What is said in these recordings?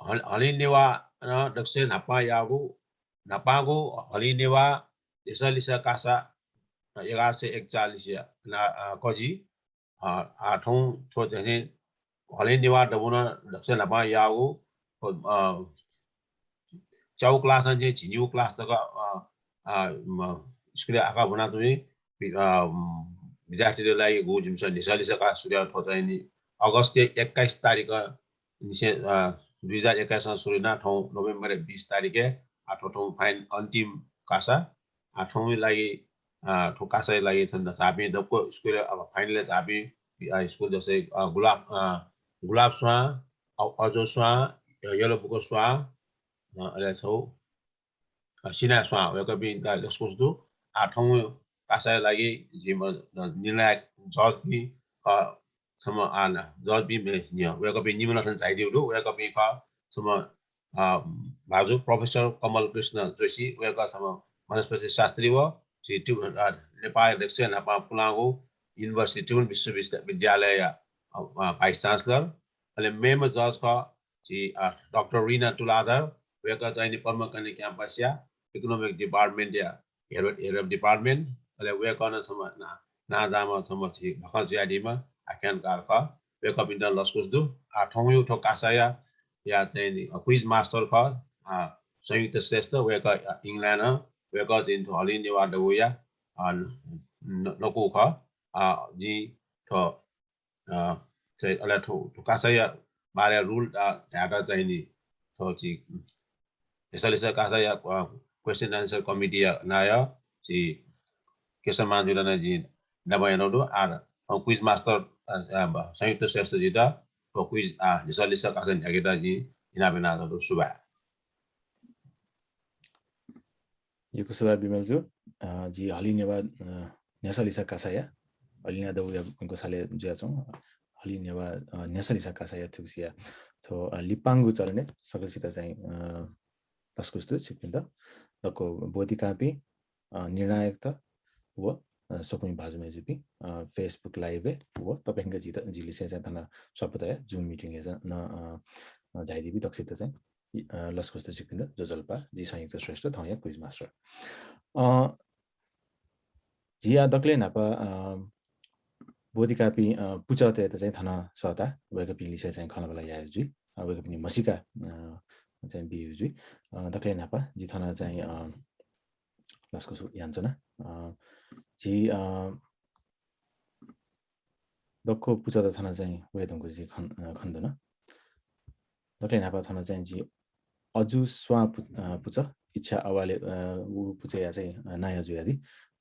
Haliniwa dakse napa yagu napago haliniwa desa lisa kasa 1141 na koji athong tho jane haliniwa dabuna dakse napa yagu chau class anje jinyu class taka school आका बना तुम्ही विद्यार्थीहरूलाई go जुम्स निसालिसा का सूर्य ठोचाइनी अगस्त 21 तारिख 2021 मा सुरु ना ठौ नोभेम्बर 20 तारिखे आठौं फाइन अन्तिम कासा आठौं लागि ठो कासा लागि थन्दा थापी दपको स्कुल अब फाइनल थापी स्कुल जसै गुलाब स्वा अजो स्वा येलो बुको स्वा अले छौ सिना स्वा वेक बि लस्कुसदु आठौं कासा लागि जिम निर्णायक जज बि सम आना जज बि नियो वेक बि निमन चाहिदिउ वेक बि सम भाजु प्रोफेसर कमल कृष्ण जोशी वेक सम वनस्पति शास्त्री व सिटु नेपाल दक्षिण नेपाल पुलागो युनिभर्सिटी विश्वविद्यालय भाइस चान्सलर अहिले मेम जज का जी डाक्टर रीना तुलाधर वेक चाहिँ परमकनी क्याम्पस या इकोनोमिक डिपार्टमेन्ट या हेड डिपार्टमेन्ट अहिले वेक न सम ना जामा सम छि भखल ज्यादिमा आख्यान कारका वेक बिन्द लस्कुसदु आठौं ठो कासाया या चाहिँ क्विज मास्टर ख संयुक्त श्रेष्ठ वेक इंग्ल्यान्ड वेक जिन हलि नेवा दउया नको ख जी ठो चाहिँ अले ठो कासाया बारे रुल ढाटा चाहिँ नि ठो छि यसले कासाया क्वेशन आन्सर कमिटी नाया जी केशमान जुलना जी नबयनोदो आर क्विज मास्टर संयुक्त श्रेष्ठ जी दा तो क्विज यसले कासा ढाकेटा जी इनाबेना दो सुबा यो सुबा बिमलजु जी हलि नेवा नेसलिसा कासाया हलिना दउया को साले ज्याछौं हलि नेवा नेसलिसा कासाया थुक्सिया तो लिपांगु चलने सकलसित चाहिँ तस्कुस्तु छिपिन्दा दको बोधिकापि निर्णायक त व सकुनि भाजुमे जुपि फेसबुक लाइभ व तपाईंगा जिले चाहिँ तना सपतया जुम मिटिङ एज न जाइदिबि दक्षित चाहिँ लस्कुस्तु छिपिन्दा जोजल्पा जी संयुक्त श्रेष्ठ थया क्विज मास्टर जिया दक्ले नापा बोधिकापि पुचते त चाहिँ थना सता वेक पिलिसे चाहिँ खनबला याजुइ वेक पनि मसिका चाहिँ बियुजुइ दक्ले नापा जी थना चाहिँ लस्कुसु यान्चना जी दक्को पुचता थना चाहिँ वेदनको जी खन्दन दक्ले नापा थना चाहिँ जी अजु स्वा पुच इच्छा अवाले उ पुचया चाहिँ नाया जुयादि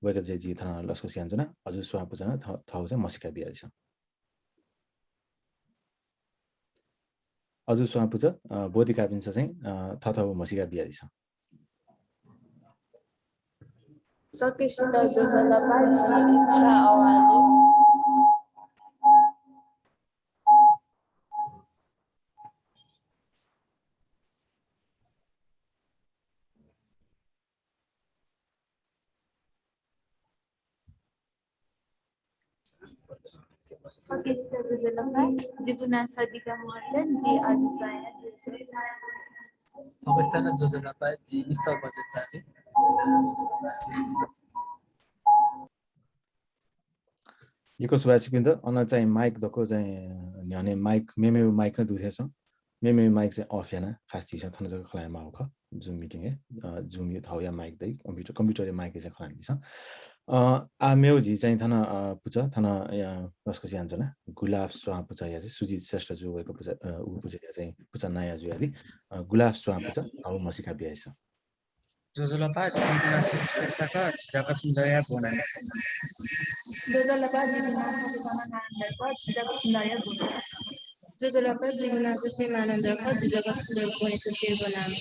वेक जी थना लस्कुसु यान्चना अजु स्वा पुचना थाउ चाहिँ मसिका बियादिस अजु स्वा पुच बोधिका पिन्छ चाहिँ थथाउ मसिका बियादिस सकेसित जोजलपा जी इच्छा अवाले सकेसित जोजलपा जिगुना सदिका महर्जन जी आज साया सकेसित जोजलपा जी निश्चल बजेट चाले यको सुवासिपिन्द अन चाहिँ माइक दको चाहिँ न्याने माइक मेमे माइक न दुथेछ मेमे माइक चाहिँ अफ याना खास चिज थन जको खलाय माउ ख जुम मिटिङ है जुम यो थाउ या माइक दै कम्प्युटर माइक चाहिँ खलाय दिस आ मेउ जी चाहिँ थन पुच थन रसको चाहिँ आन्जना गुलाब स्वा पुच या चाहिँ सुजित श्रेष्ठ जो भएको पुच उ पुच या चाहिँ पुच नया जो आदि गुलाब स्वा पुच आउ मसिका बियाइस जोजलपा जिगुना श्रेष्ठका जगत सुन्दरया बनाने जोजलपा जिगुना सदिका मानन्दका जगत सुन्दरया बनाने जोजलपा जिगुना जस्ने मानन्दका जगत सुन्दर बनेको के बनाने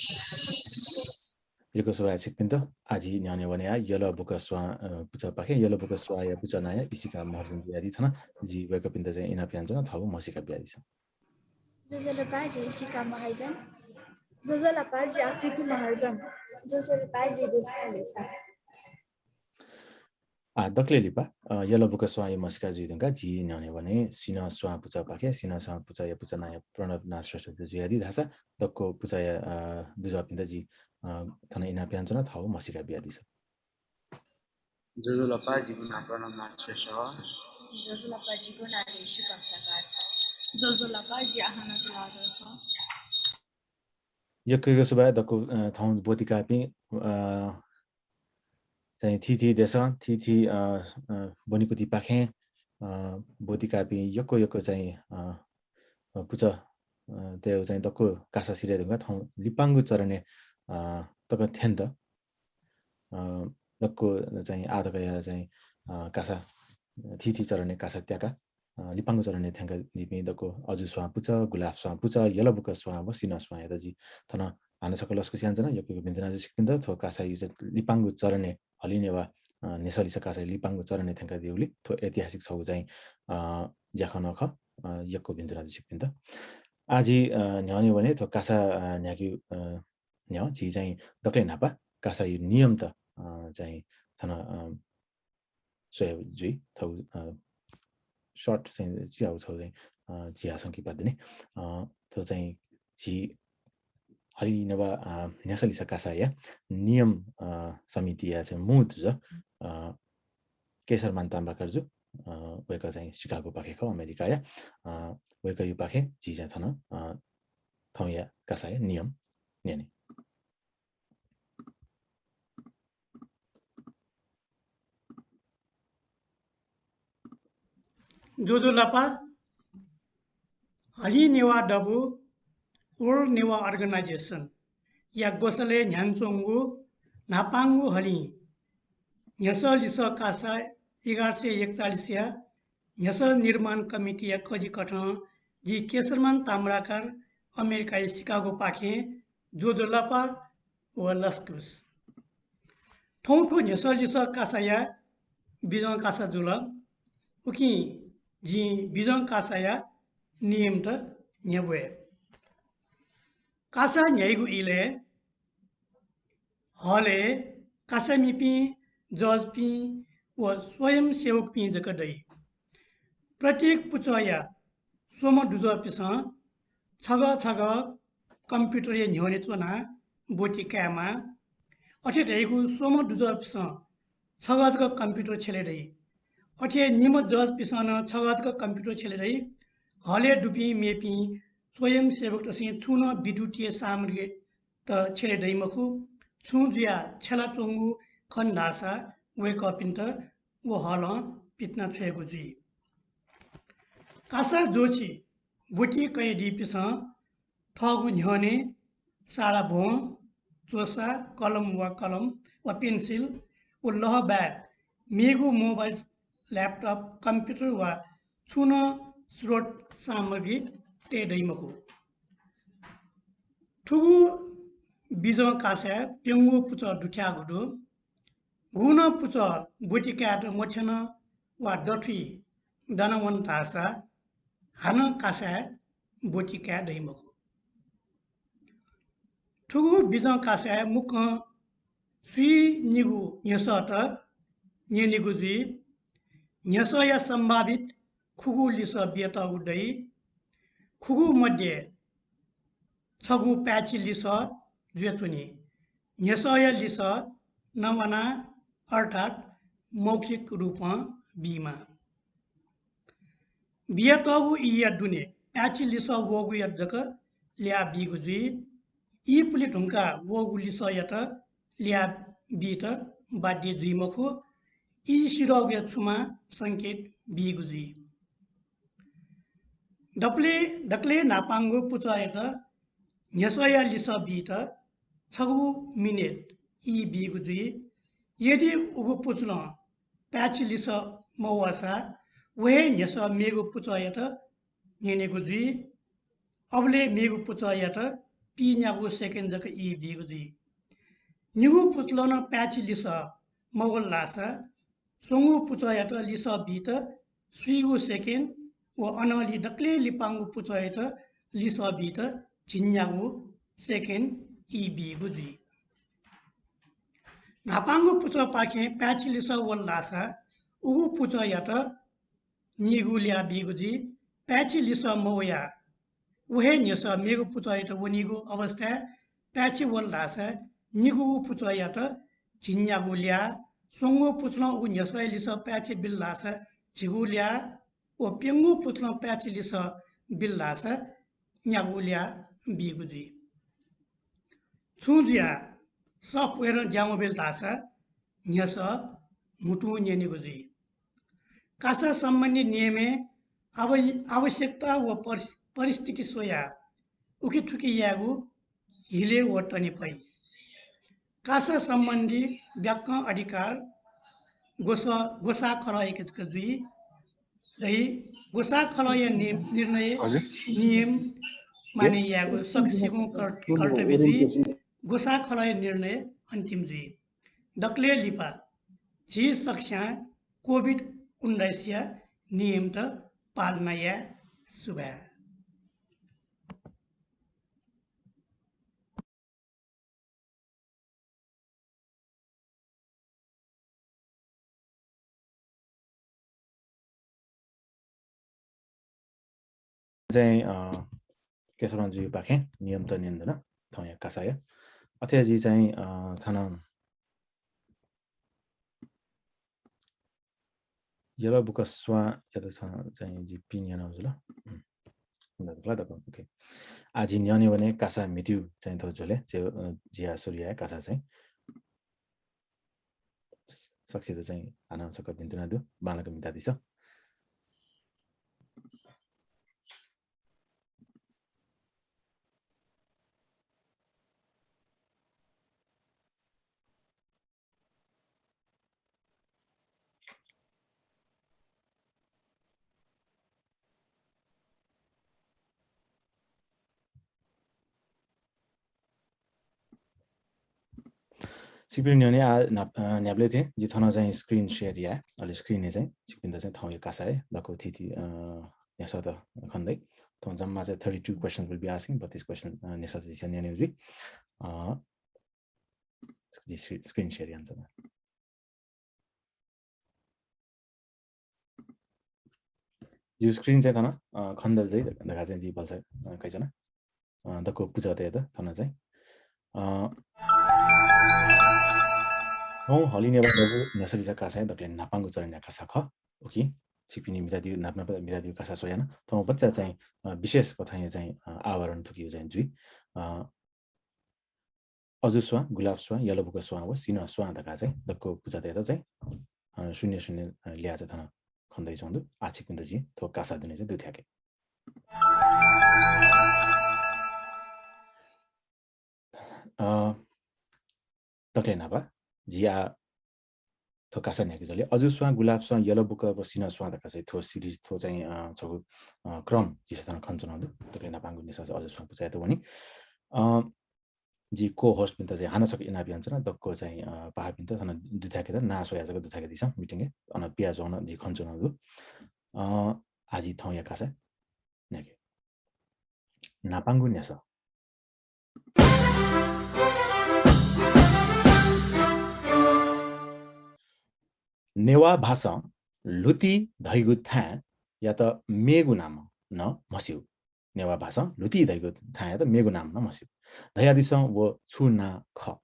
यको सुवासिक पिन्त आजि न्याने वने यलो बुक स्वा पुचा पाखे यलो बुक स्वा या पुचा नया इसिका महर्जन बियादि थना जी वेक पिन्त चाहिँ इना प्यान्जन थाउ मसिका बियादि छ जोजलपा जी इसिका महर्जन जोजलपा जी आकृति महर्जन जोजलपा जी देशा दक्ले लिपा यलो बुक स्वा य मस्का जुइदुङका जी न्याउने भने सिना स्वा पुचा पाखे सिना स्वा पुचा य पुचा नाय प्रणव ना श्रेष्ठ जुयादी धासा दक्को पुचा य दुजा पिन्दा जी थना इना प्यान्चना थाउ मसिका बियादी छ जोजोलपा जीवना प्रणव ना श्रेष्ठ जोजोलपा जीवना रेशु कंसाकार जोजोलपा जी आहाना जुलादर ख यक्कैको सुबा दक्को थाउ बोतिका पि चाहिँ थि देश थि बनिकुति पाखे बोतिका पि यक्को चाहिँ पुचा त्यो चाहिँ दक्को कासा सिरे ढुङ्गा थाउ लिपाङ्गु चरने तक थेन्त दक्को चाहिँ आधकया चाहिँ कासा थि चरने कासा त्याका लिपाङ्गु चरने थ्याङ्का लिपि दक्को अजु स्वा पुचा गुलाफ स्वा पुचा यला बुक स्वा वसिना स्वा यदजी थन हान सकलस्को स्यान्जना यक्को बिन्दना सिकिन्द थो कासा युज लिपाङ्गु चरने हलिनेवा नेसलिसा कासा लिपाङ्गु चरने थ्याङ्का दिउली थो ऐतिहासिक छौ चाहिँ याखन ख यक्को बिन्दना सिकिन्द आजि न्याउने भने थो कासा न्याकी न्या जी चाहिँ दक्ले नापा कासा यु नियम त चाहिँ थन सोय जुइ थौ सर्ट चाहिँ चियाउ छौ चाहिँ चिया संकी पादिने थो चाहिँ जी हलि नवा न्यासलिसा कासा या नियम समिति या चाहिँ मुद ज केसर मान्ताम्बा कर्जु वेका चाहिँ शिकागो पाखे ख अमेरिका या वेका यु पाखे जी चाहिँ थन थौ या कासा या नियम न्याने जोजोलपा हली नेवा डबु वर्ल्ड नेवा अर्गनाइजेसन या गोसले न्यान्चोङ्गु नापाङ्गु हली न्यस लिस कासा 1141 या न्यस निर्माण कमिटी या खोजी कठन जी केसरमान ताम्राकार अमेरिकाई शिकागो पाखे जोजोलपा व लस्कुस ठौठो न्यस लिस कासा या बिजन कासा जुल उकी जी बिजन कासा या नियम त न्याबुए कासा न्याइगु इले हले कासा मिपी जज पी व स्वयं सेवक पी जक दई प्रत्येक पुचया सोम दुज पिस छग कम्प्युटर ये न्योने चोना बोटी क्यामा अठे दैगु सोम दुज पिस छगतक कम्प्युटर छेले दई अठे निम जज पिसन छगतक कम्प्युटर छेले दई हले डुपी मेपी स्वयं सेवक तसी छुन विद्युतीय सामग्री त छेले दई मखु छुजुया छेला चोंगु खन्डासा वेक अपिन्त वो हल पितना छेगु जी कासा जोची बुटी कै दिपिस थगु न्ह्यने साडा भो चोसा कलम व पेन्सिल व लह ब्याग मेगु मोबाइल ल्यापटप कम्प्युटर वा छुन स्रोत सामग्री ते दैमको ठुगु बिजो कासा पेंगु पुच दुठ्या गुडु गुण पुच बुटिकाट मोछन वा डठी दनवन तासा हान कासा बुटिका दैमको ठुगु बिजो कासा मुख सुई निगु न्यसट निगु जी न्यस या संभावित खुगु लिस बियत उडै खुगु मध्ये छगु प्याची लिस जुयचुनी न्यस या लिस नवना अर्थात मौखिक रूप बीमा बियतगु इया दुने प्याची लिस वगु या जक लिया बिगु जी ई पुलि ढुंका वगु लिस यत लिया बित बाध्य जुई मखु ई शिरग या छुमा संकेत बिगु जी दक्ले नापाङ्गु पुचायत न्यसया लिस बित छगु मिनेट ई बिगु जी यदि उगु पुचल प्याची लिस मौवासा वहे न्यस मेगु पुचायत नेनेगु जी अबले मेगु पुचायत पी न्यागु सेकेन्ड जक ई बिगु जी निगु पुचलन प्याची लिस मौगल लासा सोंगु पुचायत लिस बित सुइगु सेकेन्ड व अनली दक्ले लिपाङ्गु पुचायत लिस बित झिन्यागु सेकेन्ड ई बिगु जी नापाङ्गु पुचा पाखे प्याची लिस व Lasa ugu puto yata nigulia biguji pachi lisa moya uhe nyasa megu puto yata wonigu avastha pachi wal lasa nigu puto yata jinyagulia songo putno ugu nyasa lisa pachi bil lasa chigulia o pengu putno pachi lisa bil lasa nyagulia biguji chunjia software jamobil lasa nyasa मुटु नेनेगुजी कासा सम्बन्धी नियमे आवश्यकता व परिस्थिति soya उकी ठुकी यागु हिले वटनी पई कासा सम्बन्धी व्याकरण अधिकार गोसा खलायक जुई दही गोसा खलाय निर्णय नियम माने यागु सक्सेको कर्तव्य जुई गोसा खलाय निर्णय अन्तिम जुई डक्ले लिपा जी सक्ष्या कोभिड-19 नियम त पालना या सुभा चाहिँ केशवरामजी पाखे नियम त निन्दैन ठाउँ यहाँ कासाय अथयाजी चाहिँ थाना यला बुक स्वा यता चाहिँ जी पिन यहाँ आउँछ ल ओके आज न्याउने भने कासा मिट्यु चाहिँ थो झोले जिया सूर्य कासा चाहिँ सक्सित चाहिँ आनाउन्सको बिन्तना दु बालको मिता दिस सिक्रिन न्याउने न्याब्ले थिए जे थना चाहिँ स्क्रिन शेयर या अलि स्क्रिन चाहिँ सिक्पिन्दा चाहिँ ठाउँ कासा है लको थिति नेसा त खन्दै त जम्मा चाहिँ 32 questions will be asking but this question नेसा चाहिँ न्याने उजी स्क्रिन शेयर यान्छ यो स्क्रिन चाहिँ थना खन्दा चाहिँ देखा चाहिँ जी बल्छ कैजना दको पूजा त यता थना चाहिँ हौ हलिने बाबु नसरी जा कासा दकले नापांगु चरण्या कासा ख ओके सिपिनी मितादि नापना मितादि कासा सोयाना त बच्चा चाहिँ विशेष कथा यहाँ चाहिँ आवरण थुकियो चाहिँ जुई अजुस्वा गुलाबस्वा यलोबुको स्वा व सिन स्वा दका चाहिँ दको पूजा त चाहिँ 00 ल्या चाहिँ थना खन्दै छौं आछि कुन्द जी थो कासा दिने चाहिँ दुथ्याके तकले नापा जिया थो कासा न्याके जले अजुस्वा गुलाबस्वा यलोबुको व सिन स्वा दका चाहिँ थो सिरिज थो चाहिँ छगु क्रम जिसतना खन्छनहरु तकले नापांगु निसा अजुस्वा पूजा त वनी जी को होस्ट बिन्त चाहिँ हाना सक इना बिहान छ दक्को चाहिँ पाहा बिन्त थना दुथाके त ना सोया जको दुथाके दिस मिटिङ अन पियाज अन जी खन्छनहरु आजि ठाउँ या कासा न्याके नापांगु न्यासा नेवा भाषा लुती धैगु था या त मेगु नाम न मस्यु नेवा भाषा लुती धैगु था या त मेगु नाम न मस्यु धयादिस व छुना ख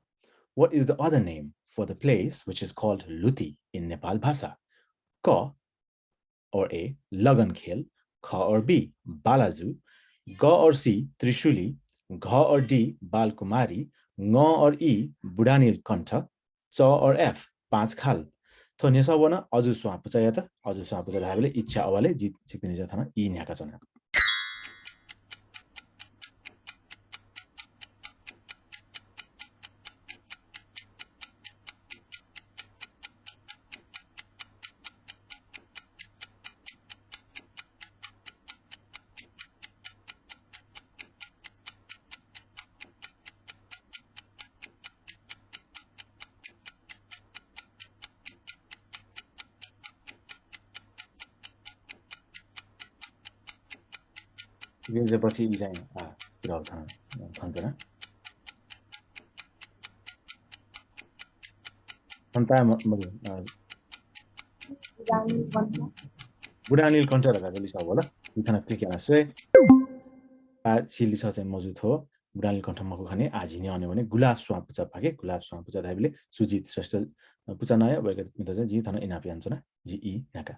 What is the other name for the place which is called Luti in Nepal भाषा क or A लगन खेल ख or B बालाजु ग or C त्रिशुली घ or D Balkumari ng or E Budhanil कण्ठ च or F पाँच खाल थो नेसा वना अजुस्वा पुचा या त अजुस्वा पुचा धाबले इच्छा अवाले जित छिपिने छ थना ई न्याका छन् छिपिन्छ पछि ई चाहिँ किराउ थान भन्छ न अन्ता बुढा नीलकण्ठ ढका चाहिँ लिसा होला दिथन क्लिक याना स्वे पा सी लिसा चाहिँ मौजुद हो बुढा नीलकण्ठ मको खाने आज नि आउने भने गुलाब स्वां पुचा पाके गुलाब स्वां पुचा धाइबले सुजित श्रेष्ठ पुचा नया भएका मित्र चाहिँ जी थन इनापि आन्छ न जी ई नाका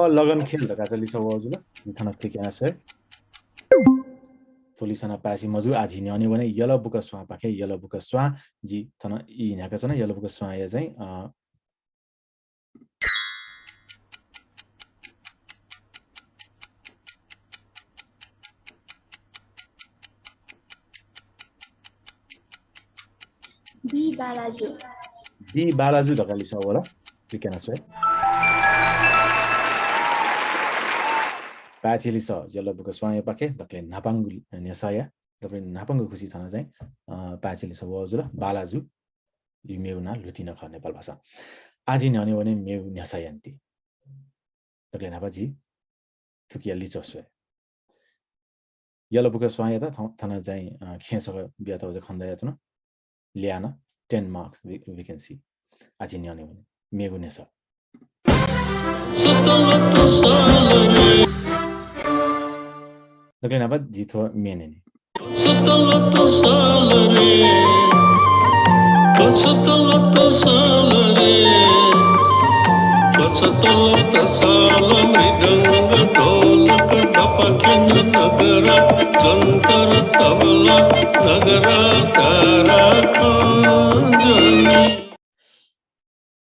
लगन खेल ढका चाहिँ लिसा वाजुल दिथन क्लिक याना स्वे थोलिसना पासी मजु आज नि आउने भने यलो बुक स्वां पाके यलो बुक स्वां जी थन ई नाका छ न यलो बुक स्वां या चाहिँ बी बालाजु ढका लिसा होला क्लिक याना स्वे पाची लिसा यलो बुक स्वां या पाके दक्ले नापांगु नेसाया दक्ले नापांगु खुसी थन चाहिँ पाची लिसा वाजुल बालाजु युमेउना लुतिन ख नेपाल भाषा आज नि आउने भने मेउ नेसायन्ती दक्ले नापाजी थुकिया लिचोस्वे यलो बुक स्वां या त थन चाहिँ खेसक बिया त खन्दा या न ल्याना 10 marks we can see आज नि आउने भने मेउ नेसा दक्ले नापा जिथो मेने नि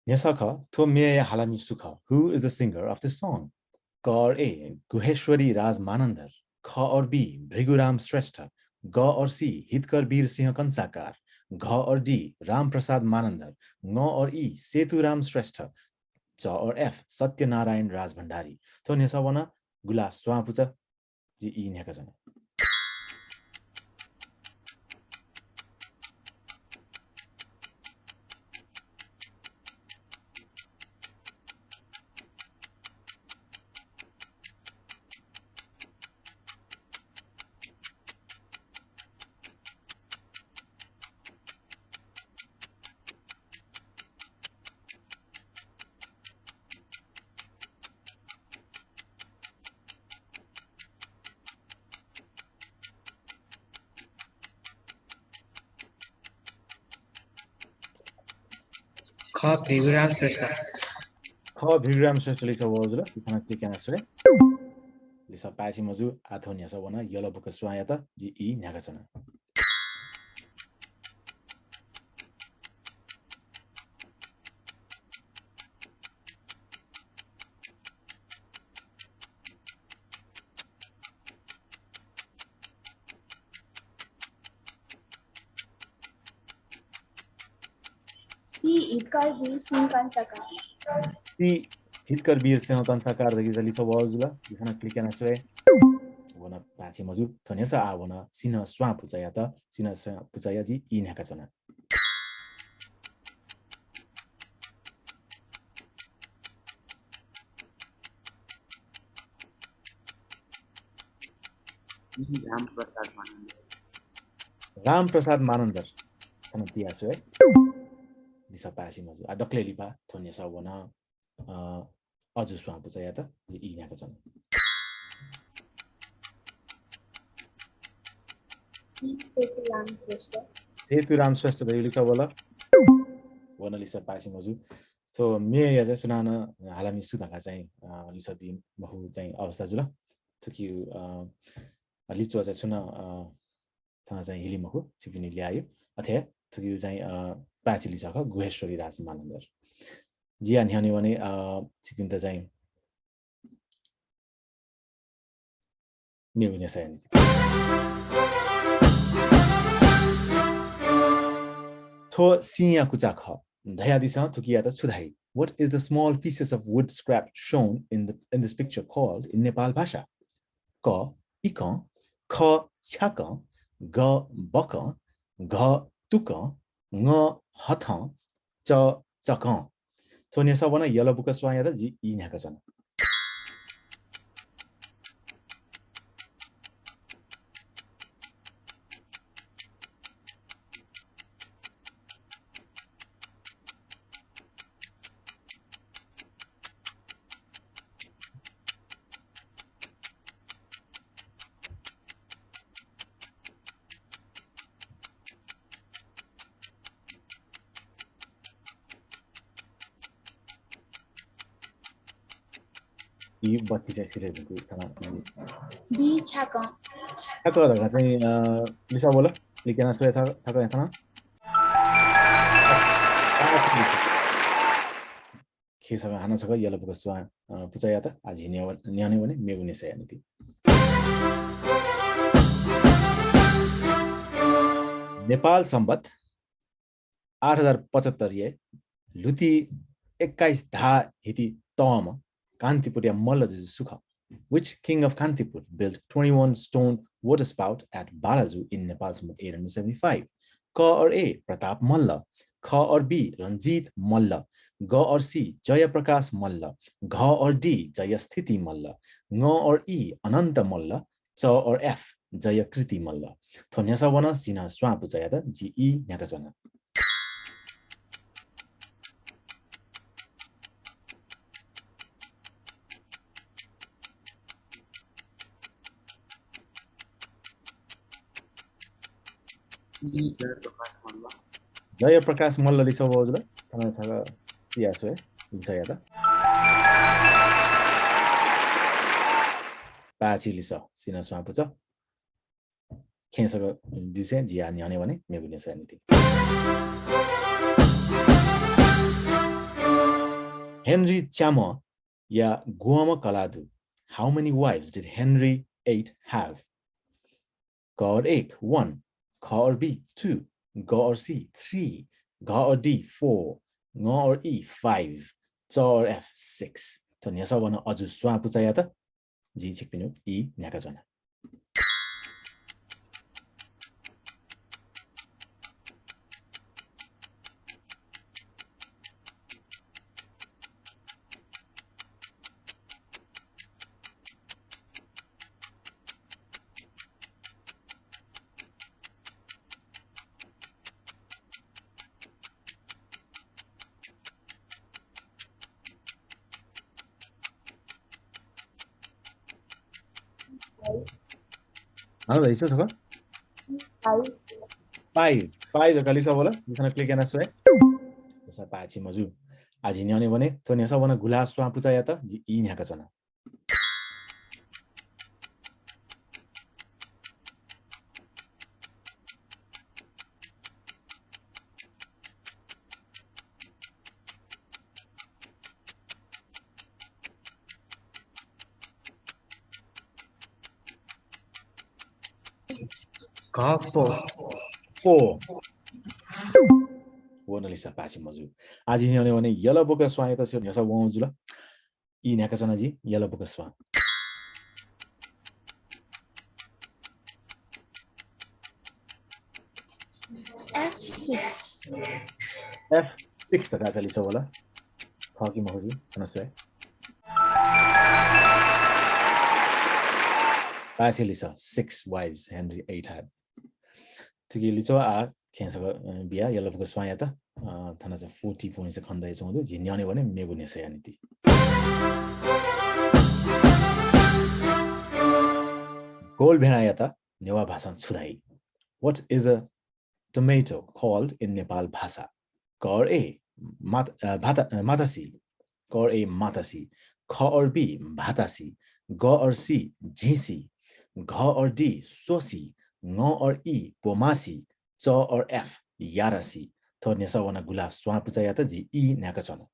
Yasaka to me halami sukha. Who is the singer of this song? Ka or A. Guheshwari Raj Manandar. Kha or B. Bhriguram Shrestha. Ga or C. Hitkar Bir Singh Kansakar. Gha or D. Ram Prasad Manandar. Nga or E. Setu Ram Shrestha. Cha or F. Satya Narayan Raj Bhandari. To nesa wana gula swapucha ji E nyaka jana. ख भिगुराम श्रेष्ठ लिसा वाजुल दिथन click याना स्वे लिसा पासी मजु आथो न्यासा वना yellow book Swan या त जी ई न्याका छन हितकर वीर सिंह कंसाकार ती हितकर वीर सिंह कंसाकार दगी जली सो वाजुला दिसना क्लिक याना स्वे वना पाछि मजु थनेसा आ वना सिन स्वा पुचाया त सिन स्वा पुचाया जी इ न्याका छना राम प्रसाद मानन्दर छन तिया स्वे दिसा पासी मजु आ डक्ले लिपा थोन्या सवना अजु स्वा पुचाया त इ न्याका छन सेतु राम श्रेष्ठ द लिसा बोला वना लिसा पासी मजु सो मे या चाहिँ सुनाना हालामी सुदाका चाहिँ लिसा बि महु चाहिँ अवस्था जुल थुकि लिचो चाहिँ सुना तना चाहिँ हिली मखु छिपिनी ल्यायो अथे थुकि चाहिँ पासी लिसाको गुहेश्वरी राज मानन्दर जिया न्याउने भने छिपिन त चाहिँ मेउने सयन थो सिया कुचा ख धया दिसा थुकिया त सुधाई what is the small pieces of wood scrap shown in this picture called in Nepal Bhasha? Ka, ika, kha, छक ग बक घ तुक ng हथ च चक थोनेसा वन यल बुक स्वाया द जी इ न्याक छन इ बत्ती चाहिँ सिरे दिनको थाना बी छक छक द चाहिँ लिसा बोल लिकेना स्वे छक थाना खेसक हाना छक यल बुक स्वा पुचाया त आज न्याने भने मेगुने सय नीति नेपाल सम्बत 8075 लुती 21 धा हिति तम कान्तिपुर मल्ल सुख which king of Kantipur built 21 stone water spout at Balaju in Nepal Sambat 875 K or A Pratap Malla Kh or B Ranjit Malla G or C Jaya Prakash Malla Gha or D Jaya Sthiti Malla Ng or E Ananta Malla Ch or F Jaya Kriti Malla Thonyasa wana sina swa puchaya da G E nyaka chana जय प्रकाश मल्ल लिसो बौजुल तनाय छगा यासो लिसया दा पाछि लिस सिना स्वापुच खेसग दिसे जिया न्याने भने मेगुने सनिति Henry Chama yeah Guama Kaladu How many wives did Henry VIII have? God 8 1 Kha or B 2 Ga or C 3 Ga or D 4 Nga or E 5 Cha or F 6 to nyasa wana aju swa puchaya ta ji chikpinu E nyaka jana Ano da isa saka? 5 kali sa bola disana click yana swe sa pachi maju aji nyane भने to nyasa wana gula swa puchaya ta ji I nyaka chana Ka 4 Wona lisa pachi maju aji nyane भने yala boka swa ta syo nyasa won jula I nyaka chana ji yala boka swa F6 F6 ta chali sa bola khaki mahuji anaswe pachi lisa 6 wives Henry VIII had Tiki licho a kensaga bia yala boka swa ya ta thana cha 40 points khanda chonde ji nyane भने मेगुने सय नीति goal भेनायता नेवा भाषा छुदाई What is a tomato called in Nepal bhasha? Kor A matasi Kor A matasi Kha or B bhatasi Ga or C jhisi Gha or D sosi Nga or E pomasi Cha or F yarasi to nesa wana gula swa puchaya ta ji I nyaka chana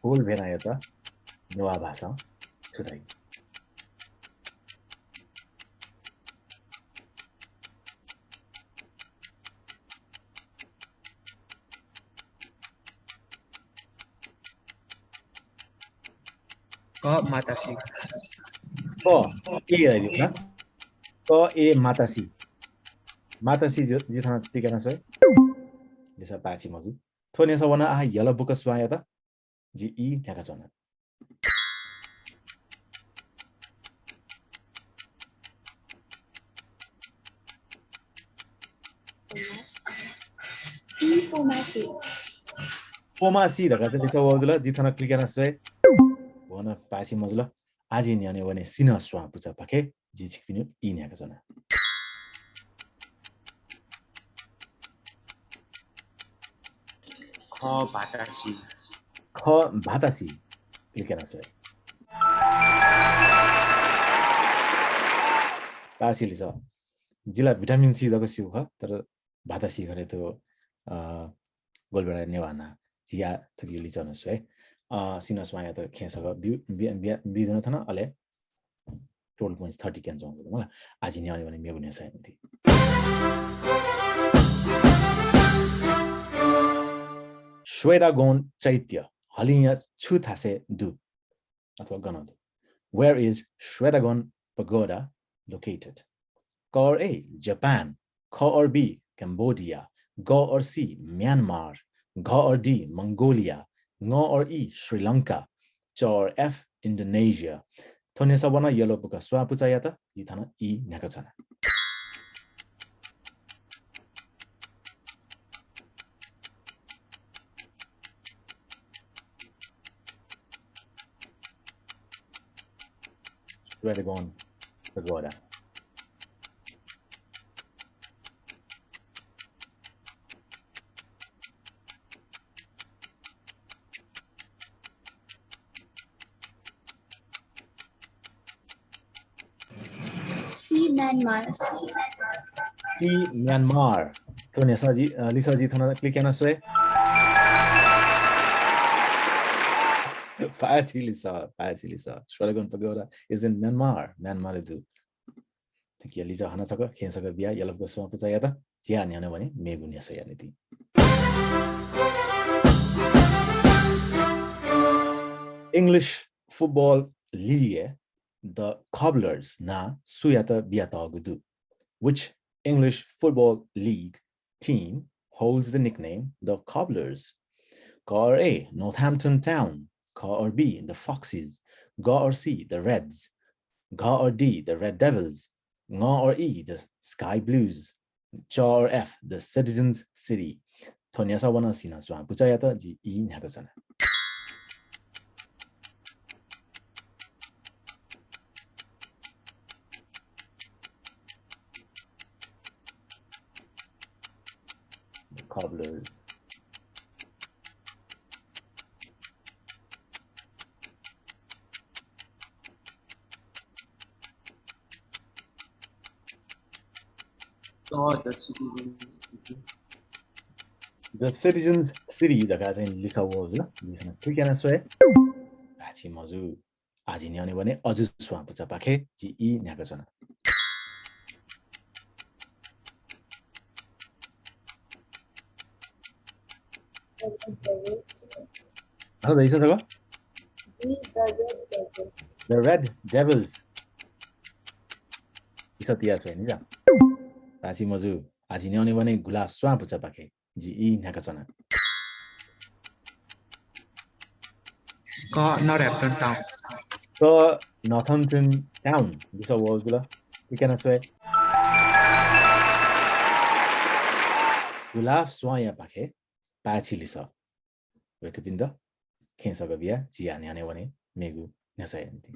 गोल भेनायता नेवा भाषा छुदाई क मातासी क ए आइदियो ना क ए मातासी मातासी जिथाना टिकेना सोय दिसा पाछि मजु थोने सबना आ यला बुक स्वाया त जी ई त्याका छन पोमासी दका चाहिँ दिसा वजुला जिथाना क्लिकेना सोय वना पाछि मजुला आजि न्याने वने सिना स्वा पुचा पाखे जी छिकपिनु ई न्याका छन ख भाटासी ख भातासी क्लिकेना सोय पाछि लिस जिला भिटामिन सी दको सिउ ख तर भातासी गरे त गोलबेडा नेवाना जिया थुकी लिचन सोय सिना स्वाया त खेसक बिदन थना अले 12.30 क्यान जोंग मलाई आज न्याउने भने मेगुने साइन्थि श्वेदागोन चैत्य हलिया छुथासे दु अथवा गनद Where is Shwedagon Pagoda located? Ka or A, Japan. Ka or B, Cambodia. Ga or C, Myanmar. Ga or D, Mongolia. Nga or E, Sri Lanka. Cha or F, Indonesia. Thone sabana yellow buka swa puchayata dithana E nakachana. Shwedagon Pagoda. C. Myanmar. C. Myanmar. Thone saji Lisa ji thana click yana soe. Pachi Lisa. Shwedagon Pagoda is in Myanmar. Myanmar du. Thank you Lisa hana saka khen saka bia yalab ko swa puchaya ta jia nyane भने मेगुन्या सयानिति English football league the Cobblers na suyata biata gudu. Which English football league team holds the nickname the Cobblers? Ka or A, Northampton Town. Ka or B, the Foxes. Ga or C, the Reds. Ga or D, the Red Devils. Nga or E, the Sky Blues. Cha or F, the Citizens City. Thonyasa wana sina swa puchayata ji E nyakachana. The Cobblers. the citizens The Citizens City daga चाहिँ लिखा हो ल जिसमा के कहना सोए आछि मजु आजि न्याउने भने अजु स्वा पुचा पाखे जी ई न्याका छन हलो दैसा जगा The Red Devils इसतिया छ नि जा आछि मजु आजि न्याउने भने गुला स्वा पुचा पाखे जी ई न्याका छन क Northampton Town So Northampton Town this was la you can say Gulaf swaya pakhe pachi lisa Wekapinda Kensagabia Gianane one megu nasayanti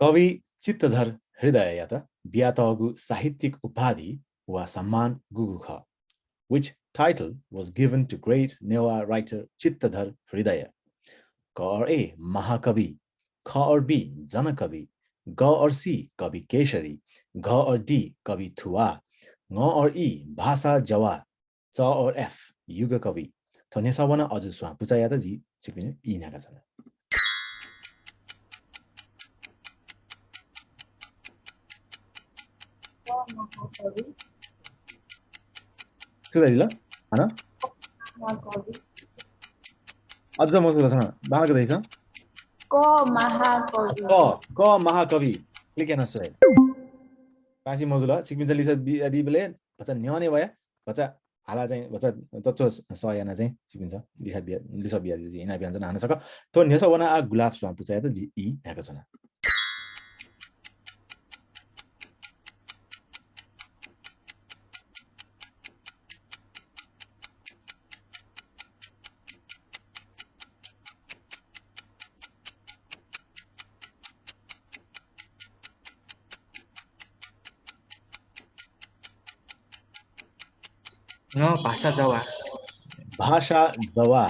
Kavi Chittadhar Hridayata Biatagu Sahityik Upadhi wa Samman Gugukha which title was given to great Newa writer Chittadhar Hridaya. Ka or A, Mahakavi. Ka or B, Janakavi. Ga or C, Kavi Keshari. Ga or D, Kavi Thua. Nga or E, Bhasa Jawa. Cha or F, Yuga Kavi. Thonesa wana ajuswa puchayata ji chikpine E naka chana. सुधाइदिला हैन अझ मसुला छ बालक दैछ क महाकवि क महाकवि click गर्न सोय पासी मजुला सिक्किन्छ लिसा बिआदि बेले बच्चा न्याउने भए बच्चा हाला चाहिँ बच्चा तच्चो सयाना चाहिँ सिक्किन्छ लिसा बिआदि चाहिँ इना व्यञ्जन हान सक तो नेसा वना आ गुलाब स्वाम पुचाय त जी ई ढाको छना भाषा जवा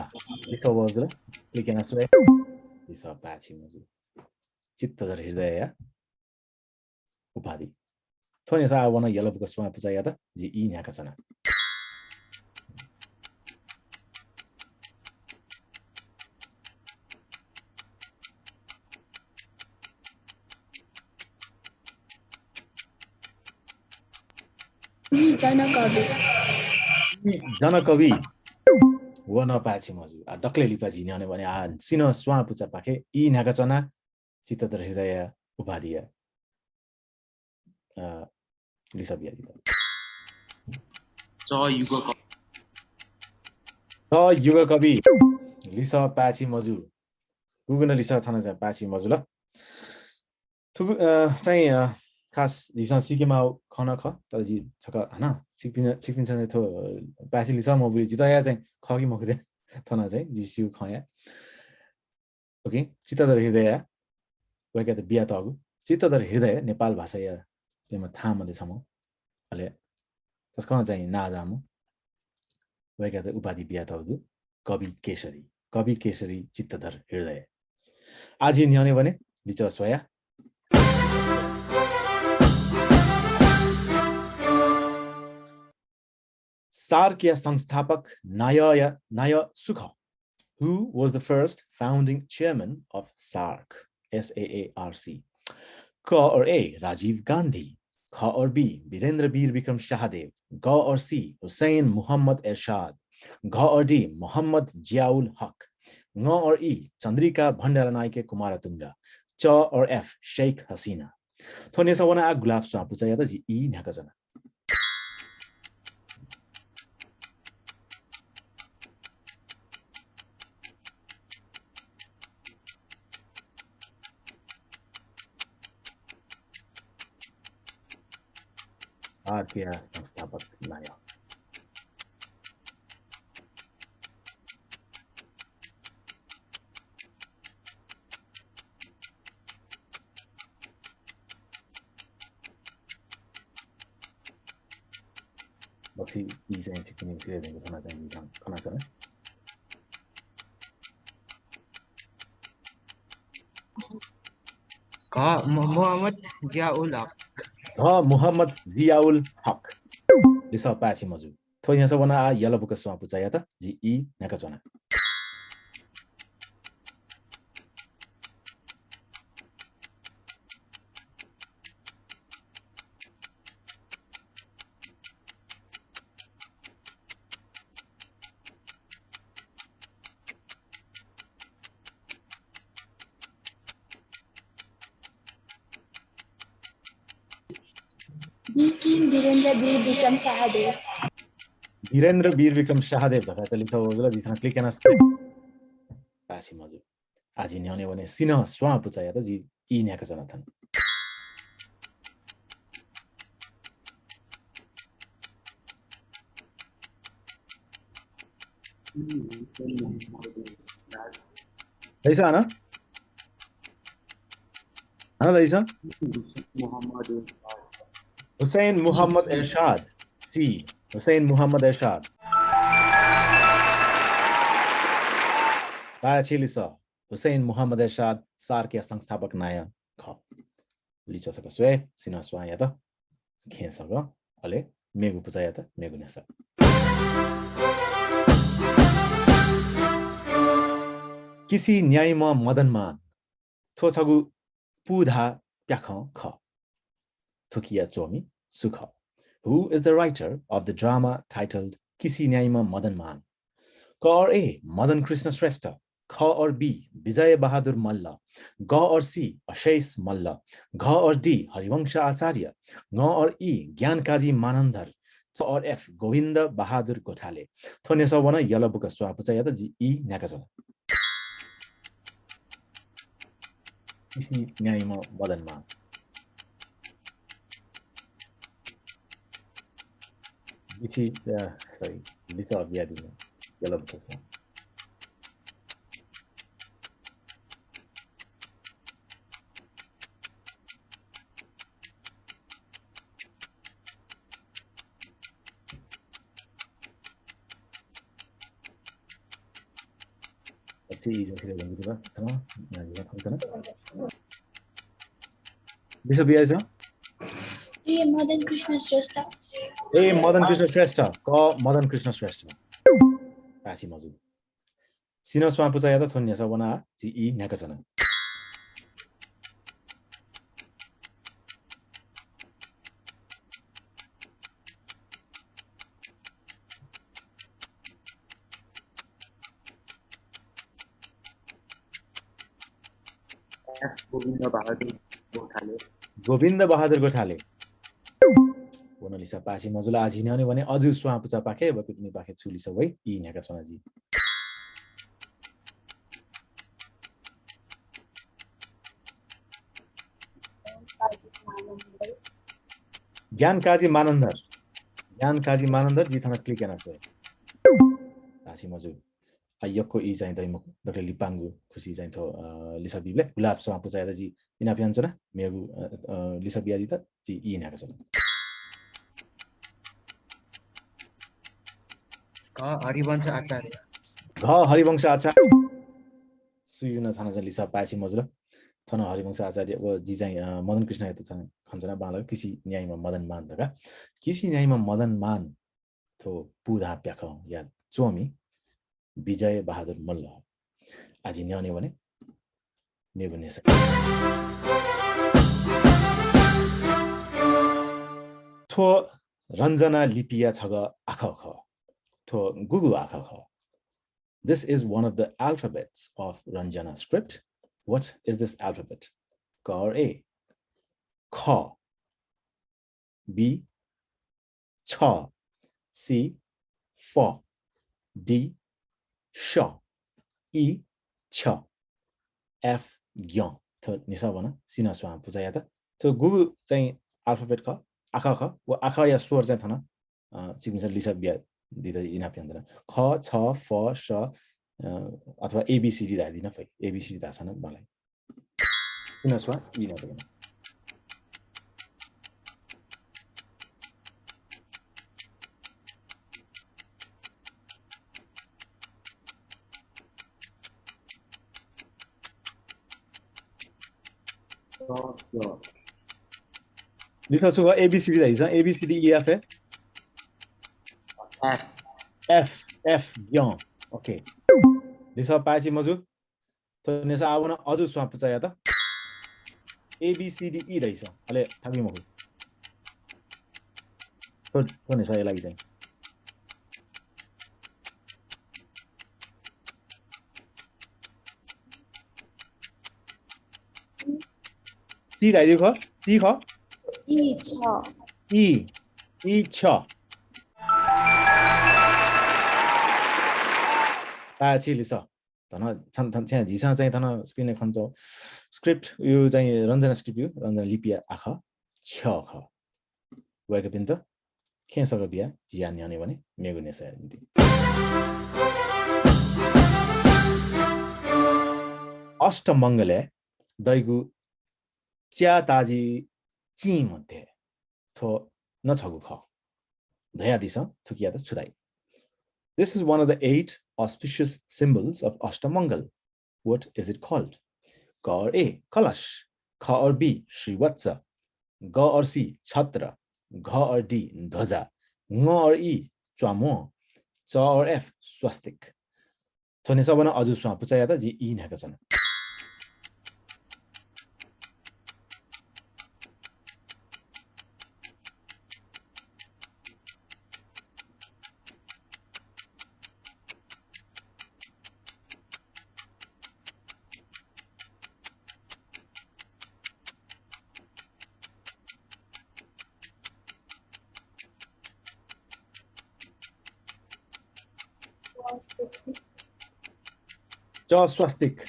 लिसा वजुला क्लिक गर्न सोय लिसा पाछि मजु चित्तधर हृदय उपाधि थोने सा वन यलबको स्वा पुचाय त जी ई न्याका छना जनकवि वन पाछि मजु आ दक्ले लिपा झिन्याउने भने आ सिन स्वा पुचा पाखे ई न्याका चना चित्तधर हृदय उपाधि लिसा बियादि युग कवि लिसा पाछि मजु गुगुन लिसा थाना चाहिँ पाछि मजु ल चाहिँ खास दिसा सिकेमा खन ख तर जी छक हैन सिकिन्छ चाहिँ थो पाछि लिसा म बुझि जितया चाहिँ खकी मखदे थाना चाहिँ जी सिउ खया ओके चित्तधर हृदय वैका त बिया तगु चित्तधर हृदय नेपाल भाषा या तेमा था मध्ये छम अले त्यसको चाहिँ नाजामु वैका त उपाधि बिया तगु कवि केशरी चित्तधर हृदय आजि न्याउने भने विच सोया SAARC संस्थापक नाय सुख who was the first founding chairman of SAARC SAARC क और A राजीव गांधी ख और B वीरेंद्र वीर विक्रम शाहदेव ग और C हुसैन मोहम्मद एरशाद घ और D मोहम्मद जियाउल हक ङ और E चंद्रिका भण्डारनायके कुमारतुंगा च और F शेख हसीना थोने सवना आ गुलाब स्वा पुचाया त जी ई न्याका जना SAARC संस्थापक नाय बसी ई चाहिँ सिक्किने सिरे देको थाना चाहिँ जी खाना छ मोहम्मद जियाउल हक लिसा पाछि मजु थो यहाँ सबना आ यलबुक स्वा पुचाया त जी ई नका चना वीरेंद्र वीर विक्रम शाहदेव धका चलि छ ओजला बिथना क्लिक गर्न पाछि मजु आजि न्याउने भने सिन स्वा पुचाया त जी ई न्याका जना थन दैसा ना दैसा हुसैन मोहम्मद एरशाद सी हुसैन मोहम्मद एरशाद पाछिलिसा हुसैन मोहम्मद एरशाद SAARC संस्थापक नाय ख लिचो सक स्वे सिना स्वा या त खेसक अले मेगु पुचाया त मेगु नेसा किसी न्यायमा मदनमान थोछगु पुधा प्याख ख थुकिया चोमी सुख who is the writer of the drama titled Kisi Nyaima Madan Man? K or A Madan Krishna Shrestha ख और बी विजय बहादुर मल्ल, ग और सी अशेष मल्ल, घ और डी हरिवंश आचार्य, ङ और ई ज्ञानकाजी मानन्धर, च और एफ गोविन्द बहादुर गोठाले थोने सबना यला बुक स्वापुचा या त जी ई न्याका छ किसी न्यायमा मदनमा किसी सरी लिचा अभियादिमा यला बुक छ अच्छी जैसे जंगी दिबा छ यहाँ जैसा खन्छ न विश्व बिया छ ए मदन कृष्ण श्रेष्ठ ए मदन कृष्ण श्रेष्ठ क मदन कृष्ण श्रेष्ठ पासी मजु सिन स्वापुचा या त थोन्या सबना जी ई न्याका छन एफ गोविन्द बहादुर गोठाले गोविन्द बहादुर गोठाले ओनलिसा पासी मजुला आजिन्याउने भने अजु स्वापुचा पाखे बकुतनी पाखे छुलिस वै ई न्याका छन जी ज्ञानकाजी मानन्धर जी थाना क्लिक एना छ पासी मजु आयको ई चाहिँ दै मको डक्टर लिपाङ्गु खुसी चाहिँ थो लिसा बिबले गुलाब स्वापुचा या जी इना प्यान्चना मेगु लिसा बियादी त जी ई न्याका छन क हरिवंश आचार्य घ हरिवंश आचार्य सुयुना थाना चाहिँ लिसा पासी मजुला थाना हरिवंश आचार्य व जी चाहिँ मदन कृष्ण यता छन् खञ्चना बाला किसी न्यायमा मदन मान तका किसी न्यायमा मदन मान थो पुधा प्याख या चोमी विजय बहादुर मल्ल आज न्याउने भने मेगु नेस थो रञ्जना लिपिया छग आख ख थो गुगु आख ख This is one of the alphabets of Ranjana script. What is this alphabet? K or A? Kha. B. Cha. C. Fa. D. Sha. E. Cha. F. Gya. तो निसा बना सिना स्वाम पुजा या त तो गुगु चाहिँ alphabet ख आखा ख व आखा या स्वर चाहिँ थना चिकमिसा लिसा बिया दिदा इना प्यान्दैन ख छ फ श अथवा एबीसीडी दादिन फै एबीसीडी दाछन मलाई सिना स्वा इना पनि लिसा सुगा एबीसीडी दाइछ ABCD EF F F F ग्या ओके लिसा पाछि मजु तो नेसा आउन अजु स्वापुचा या त एबीसीडी ई रहिछ अले थाबी मगु तो नेसा यसलाई चाहिँ सी दाइजु ख सी ख ई छ ई छ पाछि लिसा धन छन छन चाहिँ झिसा चाहिँ धन स्क्रिनले खन्छ स्क्रिप्ट यो चाहिँ रञ्जना स्क्रिप्ट यो रञ्जना लिपिया आख छ ख गएको पिन त खेसको बिया जिया न्याउने भने मेगु नेसा निति अष्टमङ्गले दैगु च्या ताजी ची मध्ये थो नछगु ख धया दिसा थुकिया त छुदाई. This is one of the 8 auspicious symbols of Ashtamangal. What is it called? Ka or A, Kalash. Kha or B, Srivatsa. Ga or C, Chhatra. Gha or D, Dhwaja. Nga or E, Chwamo. Cha or F, Swastik. Thone sabana aju swa puchaya ta ji E neka chana. स्वस्तिक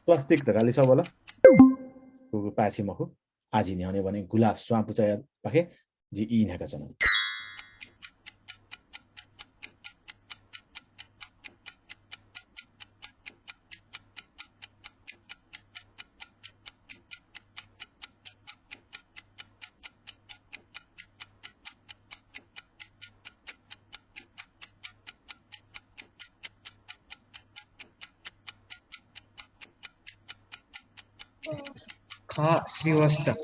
स्वस्तिक धकाली सब होला को पाछि मखु आजि न्याउने भने गुलाब स्वां पुचाया पाखे जी इ न्याका छन् ख श्रीवास्तव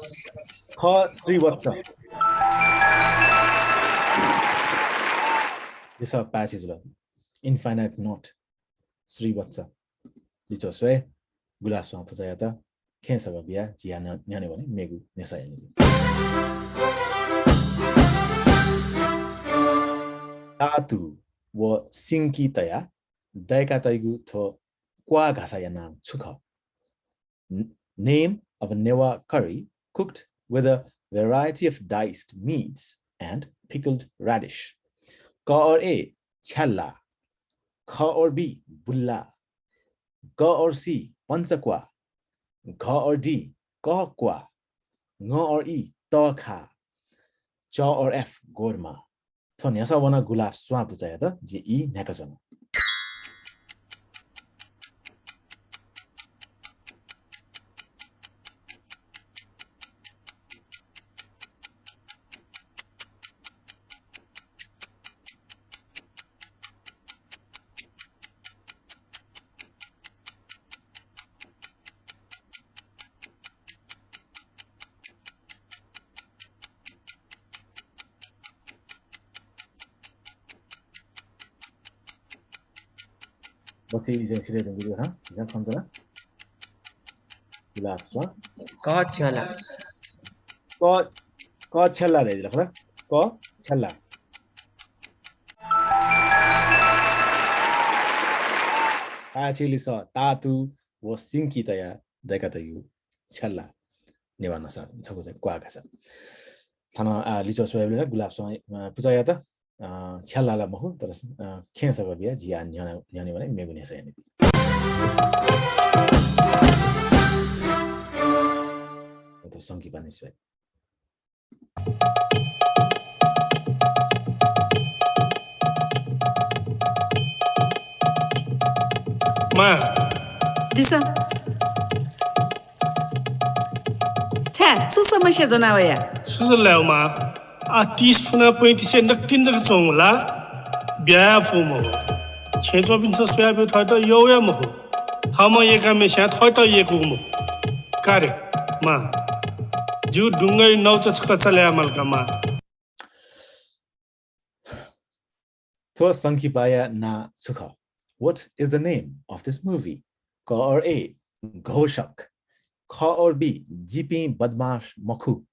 ख त्रिवत्स यसो पाछि जुल इन्फाइनाइट नोट श्रीवत्स लिचो सोए गुलाब स्वां पुचाया त खेसब बिया जिया न्याने भने मेगु नेसायनि तातु व सिंकी तया दैका तैगु थो क्वा घासाया नाम छुख name of a newa curry cooked with a variety of diced meats and pickled radish. Ka or A, challa. Kha or B, bulla. Ga or C, panchakwa. Gha or D, kahkwa. Nga or E, takha. Cha or F, gorma. Tho nyasa wana gulaf swa puchaya ta ji E nakazana. बच्ची इजन सिरे दंग बिदि हा इजन खंजना गुलाब स्वां क छला क छल्ला they दिला क छल्ला आचिलिस तातु व सिंकी तया दैका तयु छल्ला नेवान सा छको चाहिँ क्वा घासा थाना लिचो सोयाबिन गुलाब स्वां पुजाया त छ्यालाला मखु तर खेसब बिया जिया न्याने भने मेगु नेसायनि त संकी पानी सोय मा दिसा छ्या छु समस्या जनावया सुजलाउमा आ 30 फुना 35 नक्तिन जक चोंगला ब्या फुमो छेजो बिन सोयाबि थय त योया मो थाम एका मे स्या थय त एकु मो कारे मा जु डुंगै नौ चक चल्या मलकमा थो संकी पाया ना सुख What is the name of this movie? Ka or A, Ghoshak. Kha or B, Jipi Badmash Makhu.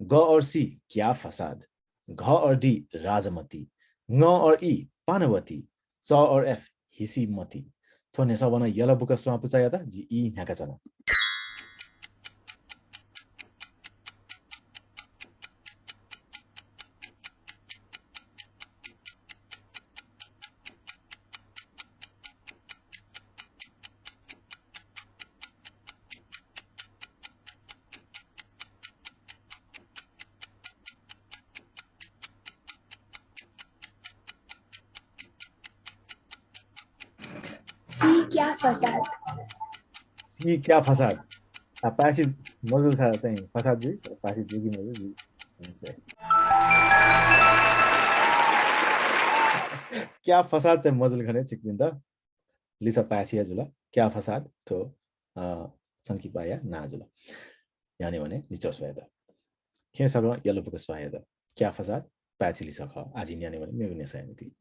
Ga or C, Kya Fasad. Gha or D, Rajamati. Nga or E, Panavati. Cha or F, Hisi Mati. Tho nesa wana yala buka swa puchaya ta ji E nyaka chana. सी क्या फसाद C क्या फसाद पासी मजुल छ चाहिँ फसाद जी पासी जोगी मजुल जी क्या फसाद चाहिँ मजुल खने चिक्दिन त लिसा पासिया जुल क्या फसाद तो संकी पाया नाजुल यानी भने लिचोस भए त के सग यलो पुकस भए त क्या फसाद पाछि लिसा ख आजि यानी भने मेगु नेसायति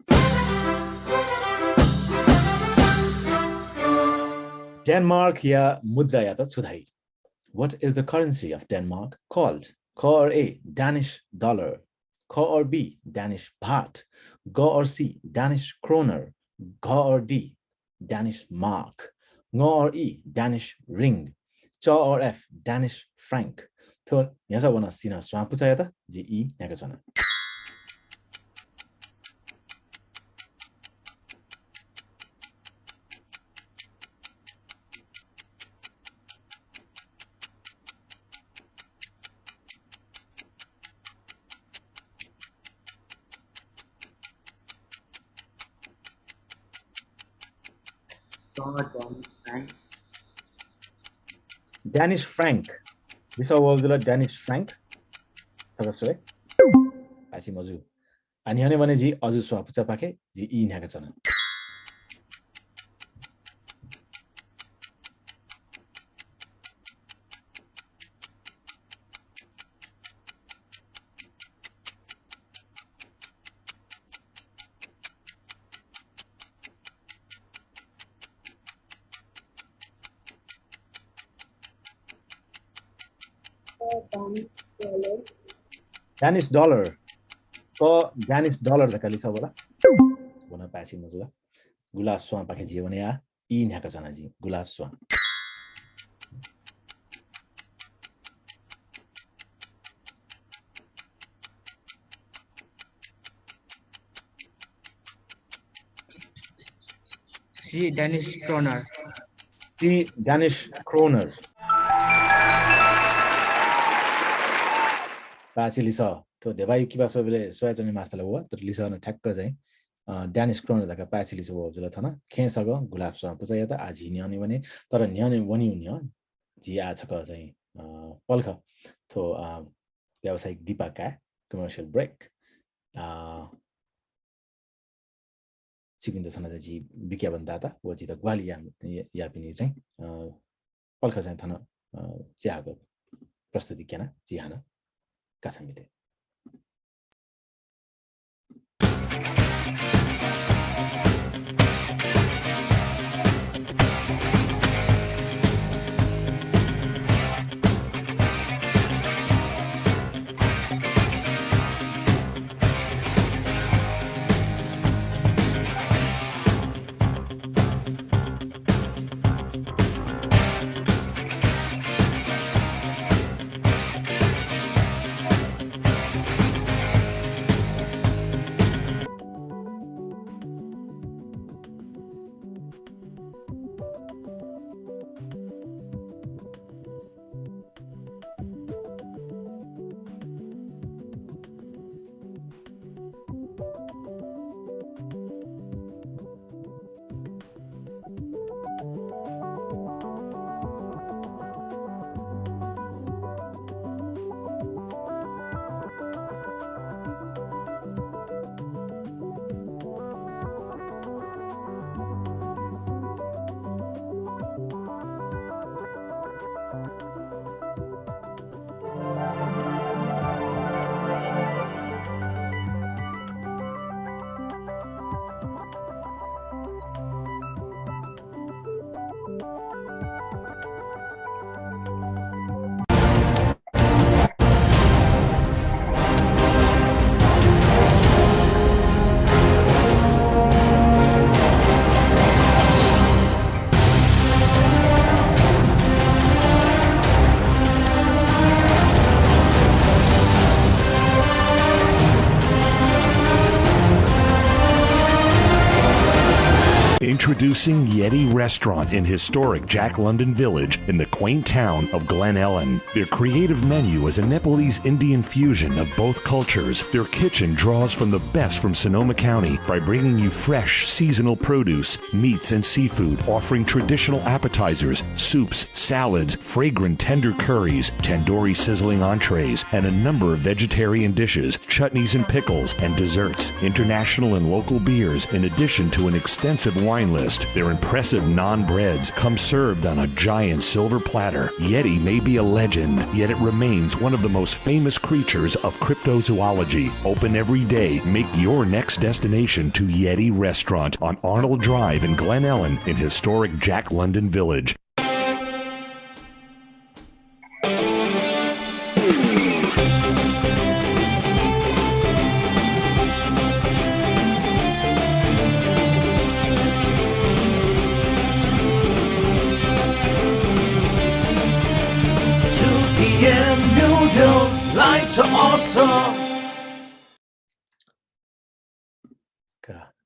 Denmark या मुद्रा या त छुधाई What is the currency of Denmark called? Ka or A, Danish dollar. Ka or B, Danish baht. Ga or C, Danish kroner. Ga or D, Danish mark. Nga or E, Danish ring. Cha or F, Danish franc. So, yasa wana sina swan puchaya ta ji E naka chana. Danish franc. This was the Danish franc. Sagaswe. Achi mazu. Ani hane भने जी अजु स्वा पुचा पाके जी इ न्याका छन्. Danish dollar. तो Danish dollar the कलिसा बोला बोना पैसी मजुला गुलास स्वा पाके जी भने या इ न्याका छन् जी गुलास स्वा. C. Danish kroner. C. Danish kroner. Pasi lisa to देवाई की बासो बेले सोयाजनी मास्टला हो तर लिसा न ठ्याक्क चाहिँ ड्यानिश क्रोनर दका पाछि लिसो हो जुल थना खेसग गुलाब स पुजा या त आज न्याउने भने तर न्याउने वनि हुने हो जी आ छक चाहिँ पल्ख तो व्यावसायिक दीपका कमर्शियल ब्रेक सिकिन्द थना जी विज्ञापन दाता वो जी त ग्वाली या पनि चाहिँ पल्ख चाहिँ थना च्याको प्रस्तुति केना जी हाना कासमिते. Introducing Yeti Restaurant in historic Jack London Village in the quaint town of Glen Ellen. Their creative menu is a Nepalese Indian fusion of both cultures. Their kitchen draws from the best from Sonoma County by bringing you fresh, seasonal produce, meats and seafood, offering traditional appetizers, soups, salads, fragrant tender curries, tandoori sizzling entrees, and a number of vegetarian dishes, chutneys and pickles, and desserts, international and local beers, in addition to an extensive wine list. Their impressive naan breads come served on a giant silver platter. Yeti may be a legend, yet it remains one of the most famous creatures of cryptozoology. Open every day. Make your next destination to Yeti Restaurant on Arnold Drive in Glen Ellen in historic Jack London Village. Lights are awesome.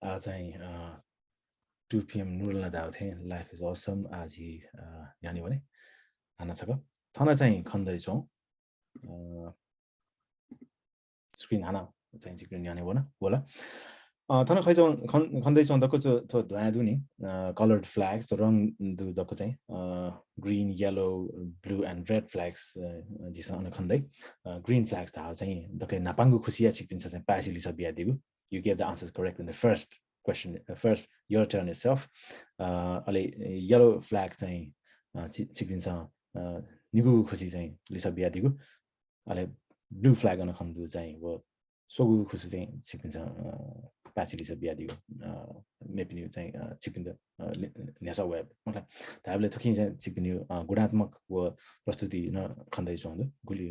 आज 2 PM noodle दाउ थे life is awesome आज यानी भने खाना छ थना चाहिँ खन्दै छौ स्क्रिन हाना चाहिँ स्क्रिन यानी बोला थाना खैजों खन्दै चों दको तो द्वादु नि colored flags तो रङ दु दको चाहिँ green yellow blue and red flags जिस अन खन्दै green flags था चाहिँ दके नापाङ्गु खुसिया छिपिन्छ चाहिँ पासिली सब बिया दिगु you gave the answers correct in the first question first your turn itself अले yellow flag चाहिँ छिपिन्छ निगु खुसी चाहिँ लिसा बिया दिगु अले blue flag अन खन्दु चाहिँ वो सोगु खुसी चाहिँ छिपिन्छ पासिली सब बिया दिगु मेपिनि चाहिँ छिपिन्छ नेसा वेब मतलब ताबले थुकिन चाहिँ छिपिनि गुणात्मक व प्रस्तुति न खन्दै छौं गुली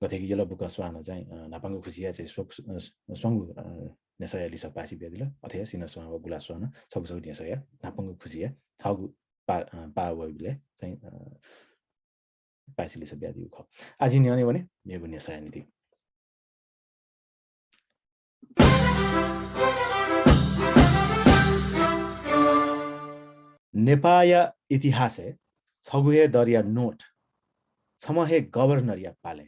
गथेकी येलो बुक स्वान चाहिँ नापाङ्गु खुसिया चाहिँ स्वाङ्गु नेसा लिसा पासी बिया दिला अथवा सिना स्वान व गुला स्वान सब नेसा या नापाङ्गु खुसिया थागु पा वेबले चाहिँ पासिली सब बिया दिगु ख आज न्याउने भने मेगु नेसा नीति नेपाया इतिहासे छगुहे दरिया नोट छमहे गभर्नर या पाले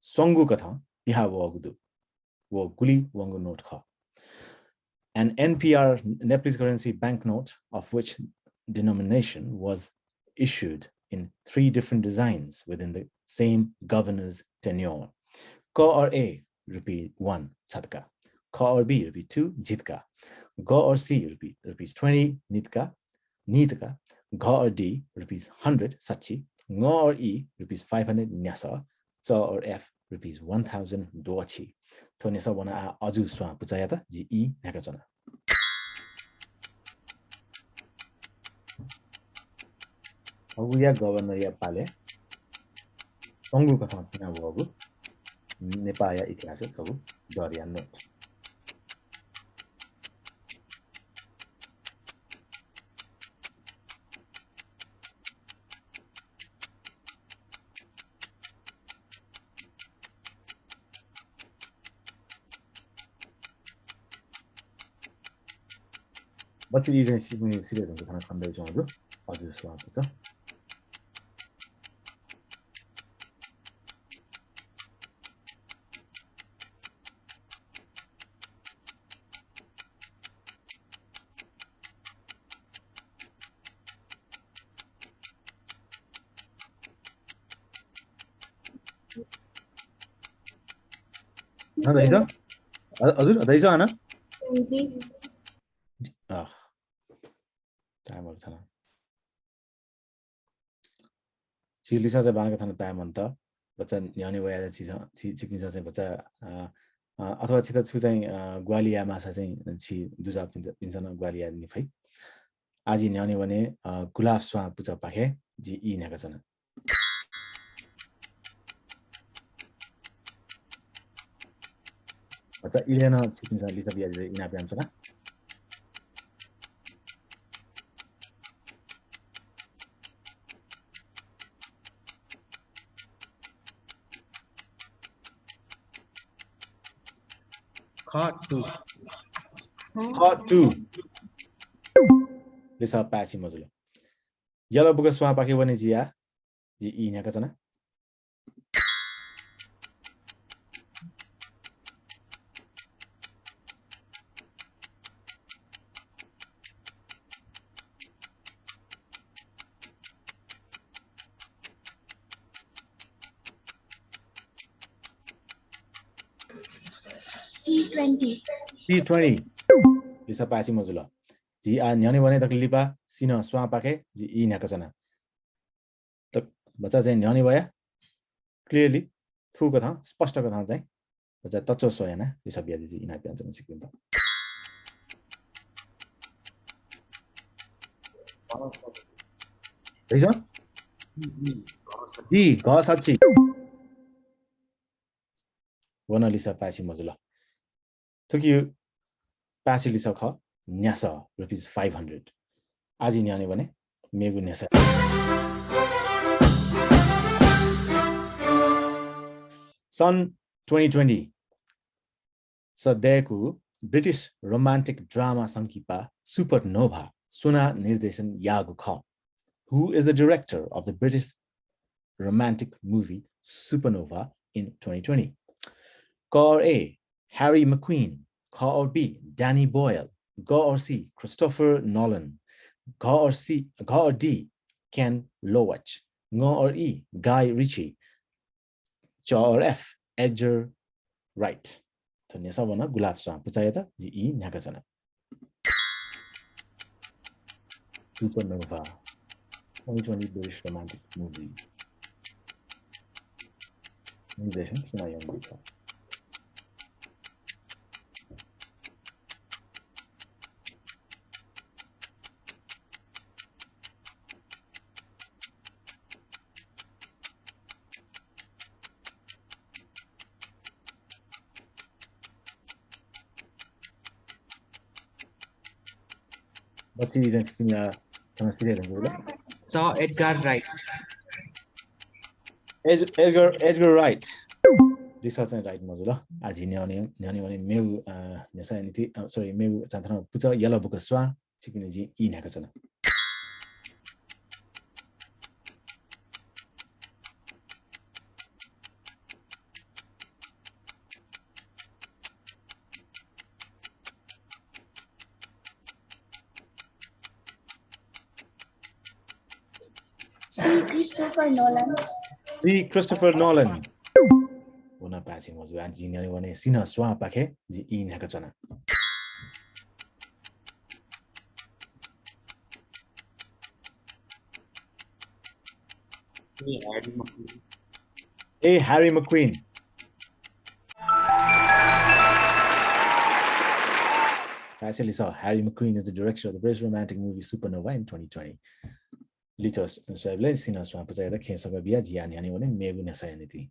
संगु कथा यहाँ वगुदु वो गुली वंगु नोट ख an NPR Nepalese currency banknote of which denomination was issued in 3 different designs within the same governor's tenure. Ka or A rupee 1 chatka, Ka or B rupee 2 jitka, Ga or C rupees 20 nitka, Nitka, Ga or D rupees 100 sachi, Nga or E rupees 500 nyasa, Cha or F rupees 1000 dochi. So nesa wana aju swa puchaya ta ji E naka chona. Saguya governor ya pale संगु कथा त्यहाँ भएको नेपाया इतिहास सब दरिया note बच्ची चाहिँ सिक्ने सिरियलहरुको थाहा खन्दै छौं हजुर स्वागत छ अदैछ हजुर अदैछ हैन टाइमहरु छैन सिलिसा चाहिँ बाँका थाना टाइम अन्त बच्चा न्याउने भएर छिकिन्छ चाहिँ बच्चा अथवा छिटो छु चाहिँ ग्वालिया माछा चाहिँ छि दुजा पिन्छ न ग्वालिया निफै आज न्याउने भने गुलाब स्वा पुचा पाखे जी ई नेका छन् बच्चा इलेना छिकिन्छ लिसा बिया दे इना प्यान्छ न K2 Lisa Patsy Mozilla. Yellow book swamp packet one is ya. The E Nakasana. C20 Lisa Patsy Mozilla. The Nyani one the Lipa, Sino swamp packet, the E Nakasana. The Bata Nyani wire clearly two got on, Spasta got on, but the touch of Soyana, Lisa Biadi in a piano sequence. Lisa? G. Gosachi. One Lisa Patsy Mozilla. Took you Patsy Lisa Ka, Nyasa, rupees 500. As in Yanivane, Megu Nessa. Sun 2020. Sadeku, British romantic drama Sankipa, Supernova, Suna Nirdesan Yagu Ka. Who is the director of the British romantic movie Supernova in 2020? Car A, Harry McQueen, Ga or B, Danny Boyle. Ga or C, Christopher Nolan. Ga or D, Ken Loach. Nga or E, Guy Ritchie. Cha or F, Edgar Wright. So nesa wana gulaf swa puchaya ta ji E nyaka chana. Supernova. 2020 British romantic movie. निर्देशन सुनाई होंगी था बच्ची जन सिक्किया समझते हैं बोला Saw Edgar Wright. Edgar Wright. Research and right mazula. As nyani meu nesa niti sorry meu chanthana pucha yellow book swa sikini ji E nyaka chana. C. Christopher Nolan. C. Christopher Nolan. Una passing was when Gina one sina swap pake the E Nakachana. A. Harry McQueen. I actually saw Harry McQueen is the director of the British romantic movie Supernova in 2020. Litos Sable Sina Swamp the case of a Bia Gianni and Megu Nasanity.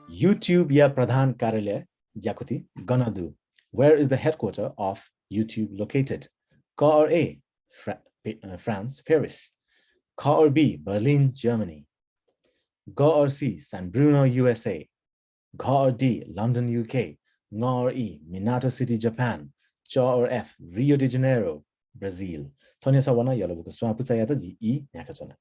YouTube ya Pradhan Karale Jakuti Ganadu. Where is the headquarters of YouTube located? Ka or A, France, Paris. Ka or B, Berlin, Germany. Ga or C, San Bruno, USA. Ga or D, London, UK. Nga or E, Minato City, Japan. Cha or F, Rio de Janeiro, Brazil. Tonya Sawana Yalabuka Swaputayata G E Nakazona.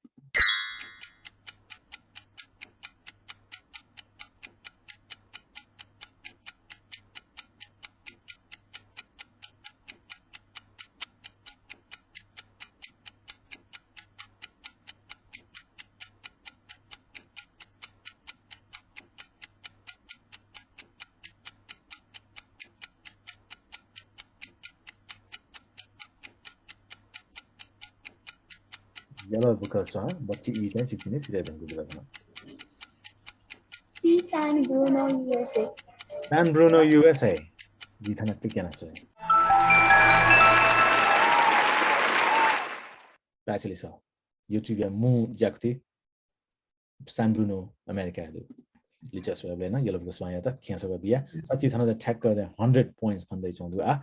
Yellow book song, but she is and C. San Bruno, USA. San Bruno, USA. Jithana Tikanaso. Actually, so YouTube Moon Jakti San Bruno, America. Lichas Wablena, Yellow book song, Cancer Babia, Satithana attack 100 points on the song. I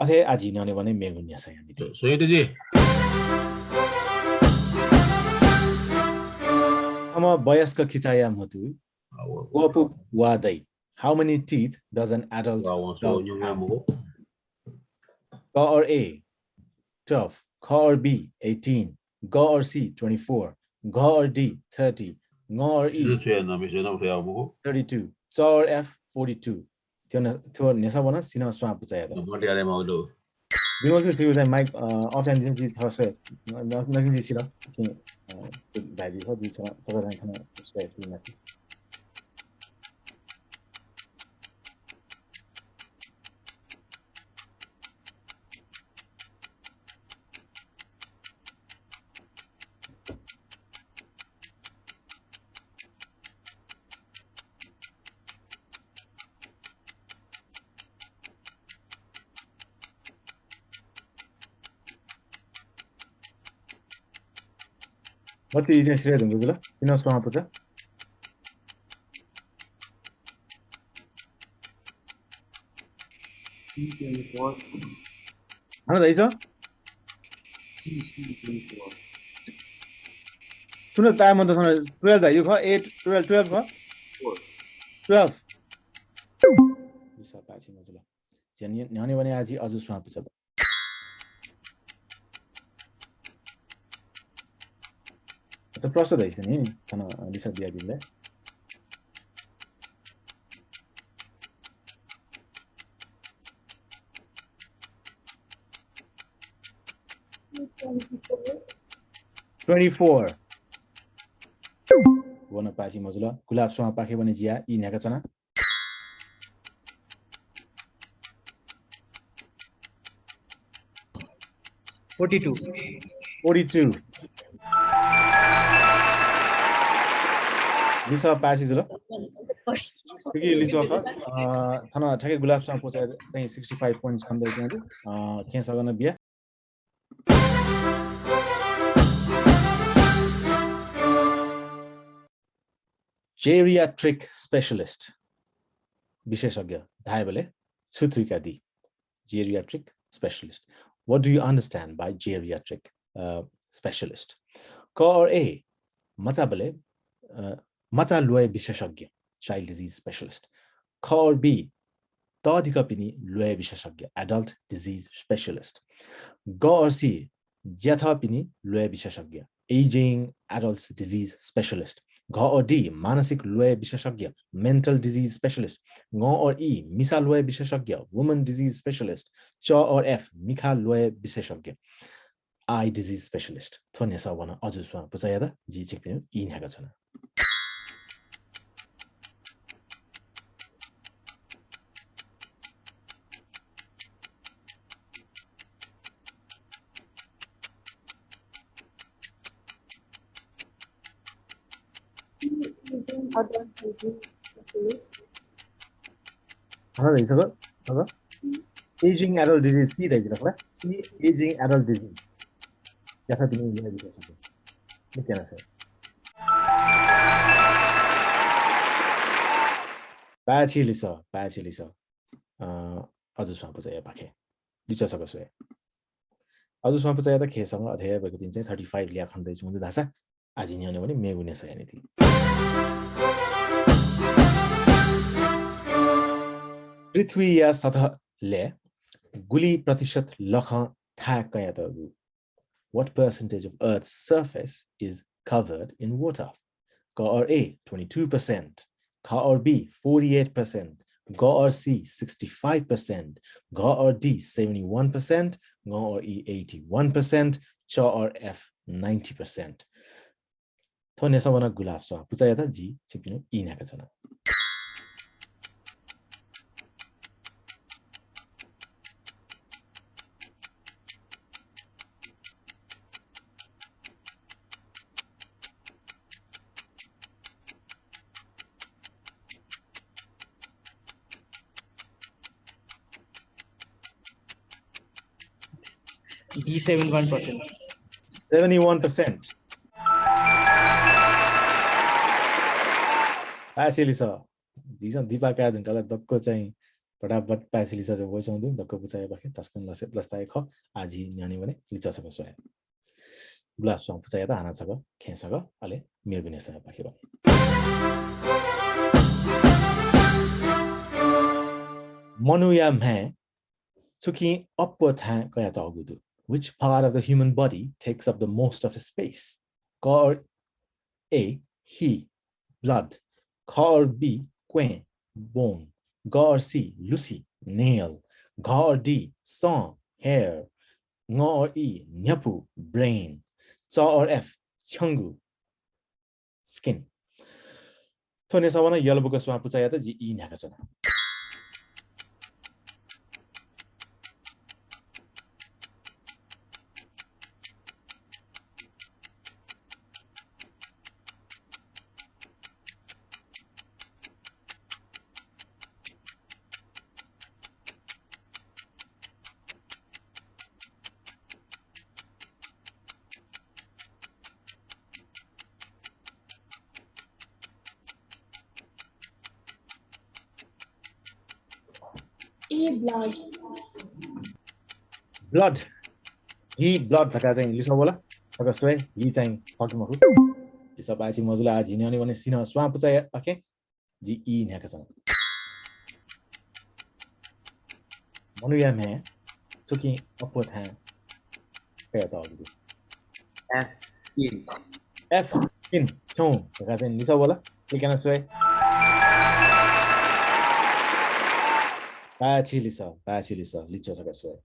say Ajina one Megunia Sayanity. So it is. Boyaska Kitaya Motu. Wapu Wadai. How many teeth does an adult dog have? Ga or A, 12. Ga or B, 18. Ga or C, 24. Ga or D, 30. Nga or E, 32. Cha or F, 42. Nesabona Sina Swamp Putayada. We also see that Mike often didn't see house fair. Nothing to see that. Daddy, what do you talk about? Message. What's the easiest way to do it? Sina Swamp Puja? C24. Another is a C24. to the time on the 12, you call 8, 12, 12, 12. This is a patching as well. Nani one as you swamp. It's a process, kind of disadvantage. 24 वन पासी मजुल गुलाब सुवा पाखे भने जिया इ न्याका चना 42 लिसा पासी जुल कि लितो ख थना ठके गुलाब सुवा पोचा चाहिँ 65 points खन्दै चाहिँ के सगन बिया Geriatric specialist विशेषज्ञ धाए बेले छुथुका दी geriatric specialist. What do you understand by geriatric specialist? K or A macha bele macha lue विशेषज्ञ child disease specialist. K or B tadika pini lue विशेषज्ञ adult disease specialist. G or C ज्याथा pini lue विशेषज्ञ aging adults disease specialist. G or D मानसिक लय विशेषज्ञ mental disease specialist. G or E मिसा लय विशेषज्ञ woman disease specialist. Ch or F Milkha लय विशेषज्ञ eye disease specialist. थोने सा वना अजुस्वा पुचाया दा जी चेक पिनु ई न्याका छना Adult disease specialist. हना दै सग aging adult disease C दै दिलखला C aging adult disease याथा पिनु लय विशेषज्ञ के केना छ पाछिलिस अजुस्वा पुचाया पाखे लिच सक सोए अजुस्वा पुचाया त खेसँग अध्याय भएको दिन चाहिँ 35 लिया खन्दै छु धासा आज न्याउने भने मेगुने छ यानी पृथ्वी या सतहले गुली प्रतिशत लख था कया त what percentage of Earth's surface is covered in water? K or A 22%, K or B 48%, G or C 65%, G or D 71%, G or E 81%, Ch or F 90%. थोने सबना गुलाब सा पुचाया था जी छिपिनु ई न्याका छना D 71%. 71%. पासिलिस दिसन दिपाका जुनकाला दक्को चाहिँ फटाफट पासिलिस चाहिँ भइसक्यो दक्को पुचाए बाखे तस्कन लस्ताए ख आजी न्यानी भने लिचसक सोया ग्लास सङ पुचाए त हाना छक खेसक अले मेगुने सय बाखे भने मनुया म्हे चुकी अप्पो था कया त अगुदु which part of the human body takes up the most of space? K or A he blood, K or B quen bone, G or C Lucy nail, G or D song hair, Ng or E nyapu brain, Ch or F changu skin. थोने सवना यलबुको स्वा पुचाया त जी ई न्याका छना blood. Blood. He blood thaka चाहिँ लिसो बोला थका सोए ही चाहिँ फकमखु लिसो पाछि मजुला आज हिने भने सिन स्वा पुचाय पाके जी ई न्याका छ मनुया मे सुकी अप्पो था पे त अगु F skin. F skin छौ थका चाहिँ लिसो बोला के केना सोए पाछि लिसो लिचो सका सोए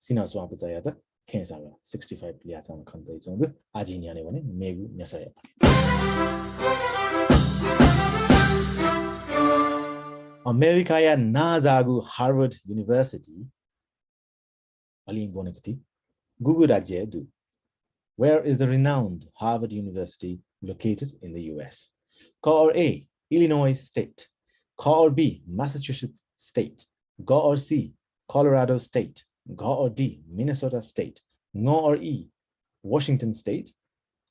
सिना स्वा पुचाय त खेसागा 65 लियाचान खन्दै जोंदु आजि न्याने भने मेगु न्यासाया अमेरिकाया नाजागु हार्वर्ड युनिभर्सिटी अलि बोनेको थि गुगु राज्य दु Where is the renowned Harvard University located in the US? Ka or A, Illinois State. Ka or B, Massachusetts State. Ga or C, Colorado State. Ga or D, Minnesota State. Nga or E, Washington State.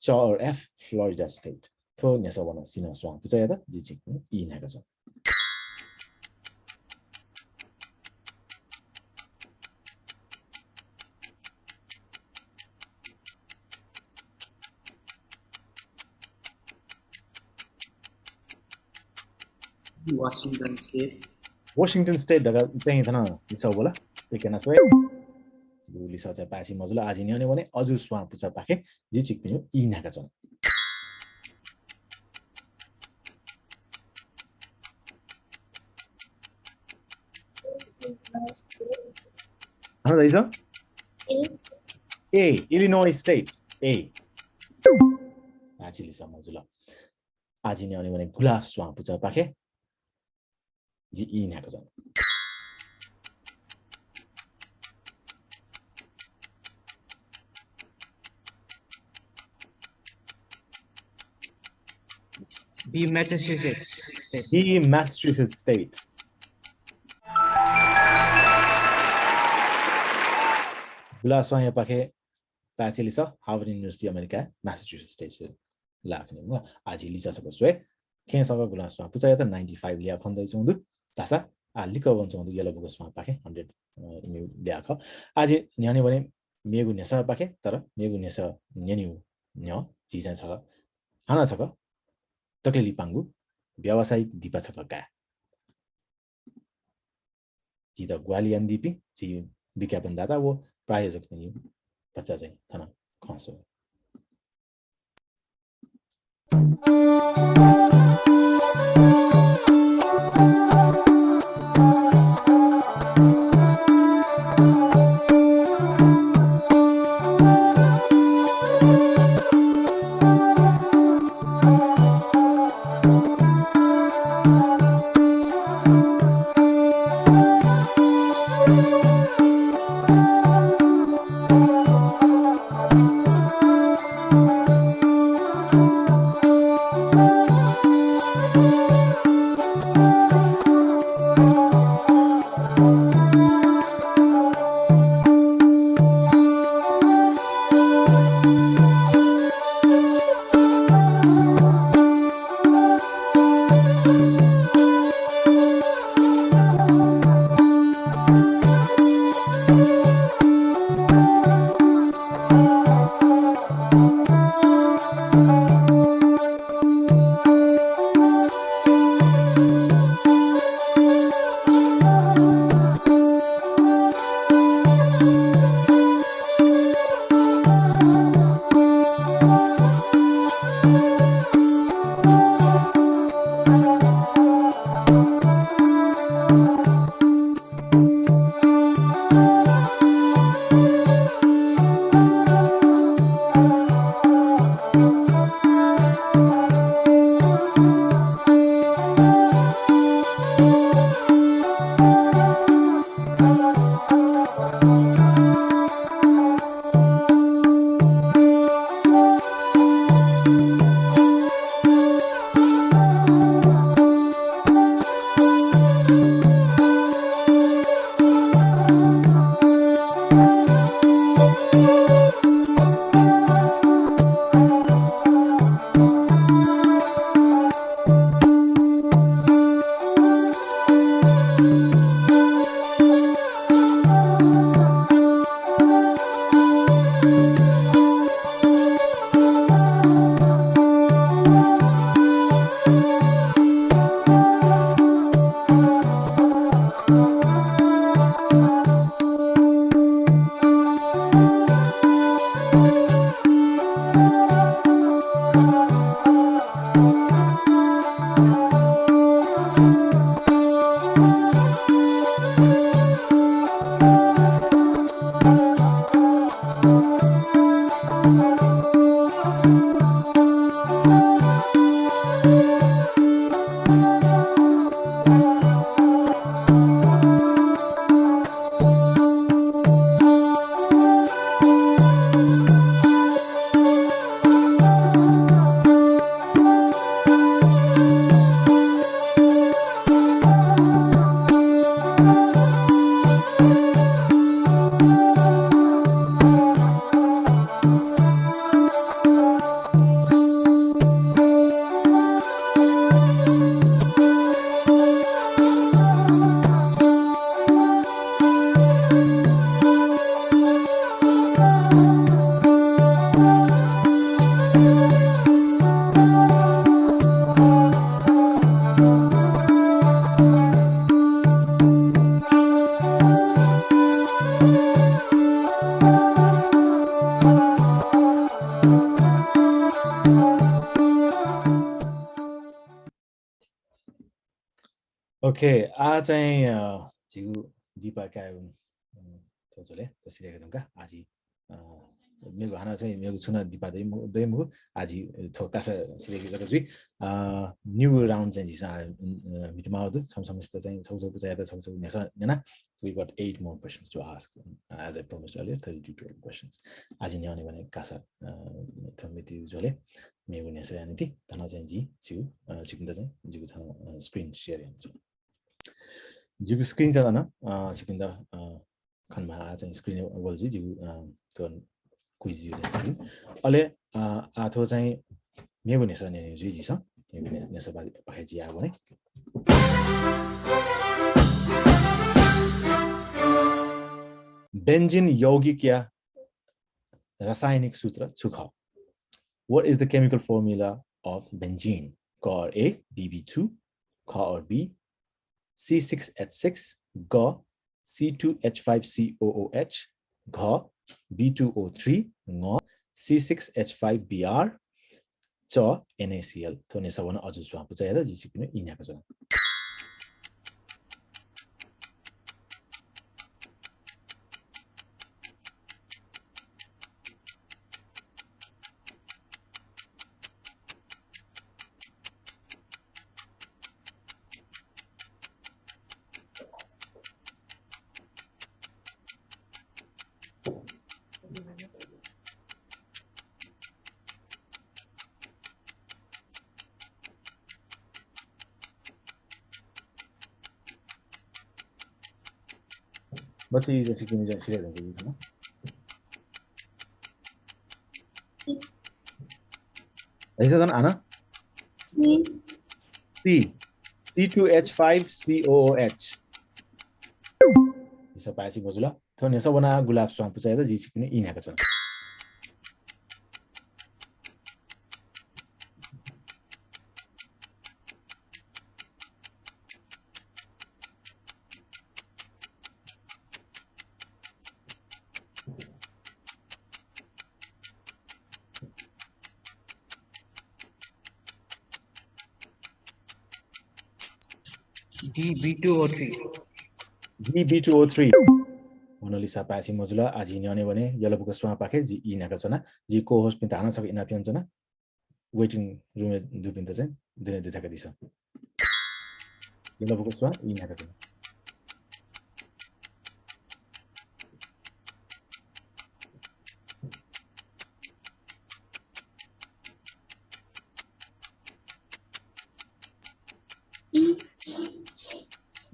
Cha or F, Florida State. To nyasa wana sina swang pucha yada jichik E naga zo. Washington State. Washington State daga चाहिँ थना लिसा बोला तेकेना सोय दु लिसा चाहिँ पासी मजुला आजि न्याउने भने अजु स्वा पुचा पाखे जी चिक पिनु ई नाका छ हन दैछ A Illinois State A आजि लिसा मजुला आजि न्याउने भने गुलाफ स्वा पुचा पाखे जी ई नाका छ B. Massachusetts State. B. Massachusetts State. Gula soya pake pachi lisa Harvard University America Massachusetts State se lakne ma aji lisa sako swe ken saka gula soya pucha yata 95 lia khondai chundu tasa a liko bon chundu yellow book soya pake 100 imi lia kha aji nyane भने मेगु NASA पाके तर मेगु NASA न्यानिउ न्य जिसा छ हाना छ तकलेली पाङ्गु व्यावसायिक दिपा छ का जी त ग्वालियन दिपी जी विज्ञापनदाता वो प्रायोजक पनि बच्चा चाहिँ थाना खसो ओके आज चाहिँ जिउ दिपाका तोजले तसिरहेको दंका आज मेरो हाना चाहिँ मेरो छुना दिपा दैमु आज थोकासा सिरेको जगजि न्यू राउन्ड चाहिँ जिसा मितिमाउदु समस्त चाहिँ छौछौ पुजायता छौछौ नेना we got 8 more questions to ask as I promised earlier 32 12 questions आज नि आउने भने कासा थमिति जले मेरो नेसा यानिति तना चाहिँ जी जिउ सिकिन्दा चाहिँ जिउ थाना स्क्रिन शेयर हुन्छ जिउ स्क्रिन चाहिँ न सिकिन्दा खनमा चाहिँ स्क्रिन वलजि जिउ तो क्विज युज स्क्रिन अले आथो चाहिँ मेरो नेसा ने जी जी छ मेरो नेसा पाखे जी आ भने बेन्जिन यौगिकीय रासायनिक सूत्र छुखा What is the chemical formula of benzene? Car A, BB2, Car B, C6H6, Ga, C2H5COOH, Ga, B2O3, Nga, C6H5Br, Cha, NaCl. तो ने सबना अजु स्वाप चाहिँ याद जिसी पनि इन्याको छ बच्चे जैसे कि नहीं सीरियस हो गई ना ऐसा था ना आना C2H5COOH इसे पासी बजुला तो ने सब बना गुलाब स्वाम पुचाया था जिसकी ने इन है कचरा DB2O3 मोनालिसा पासी मजुला आज हिँड्ने भने यलबुको स्वाम पाखे जी इनाका छना जी को होस्ट पिन ताना सक इना पिन छना वेटिङ रुम दुपिन त चाहिँ दुने दुथाका दिस यलबुको स्वाम इनाका छना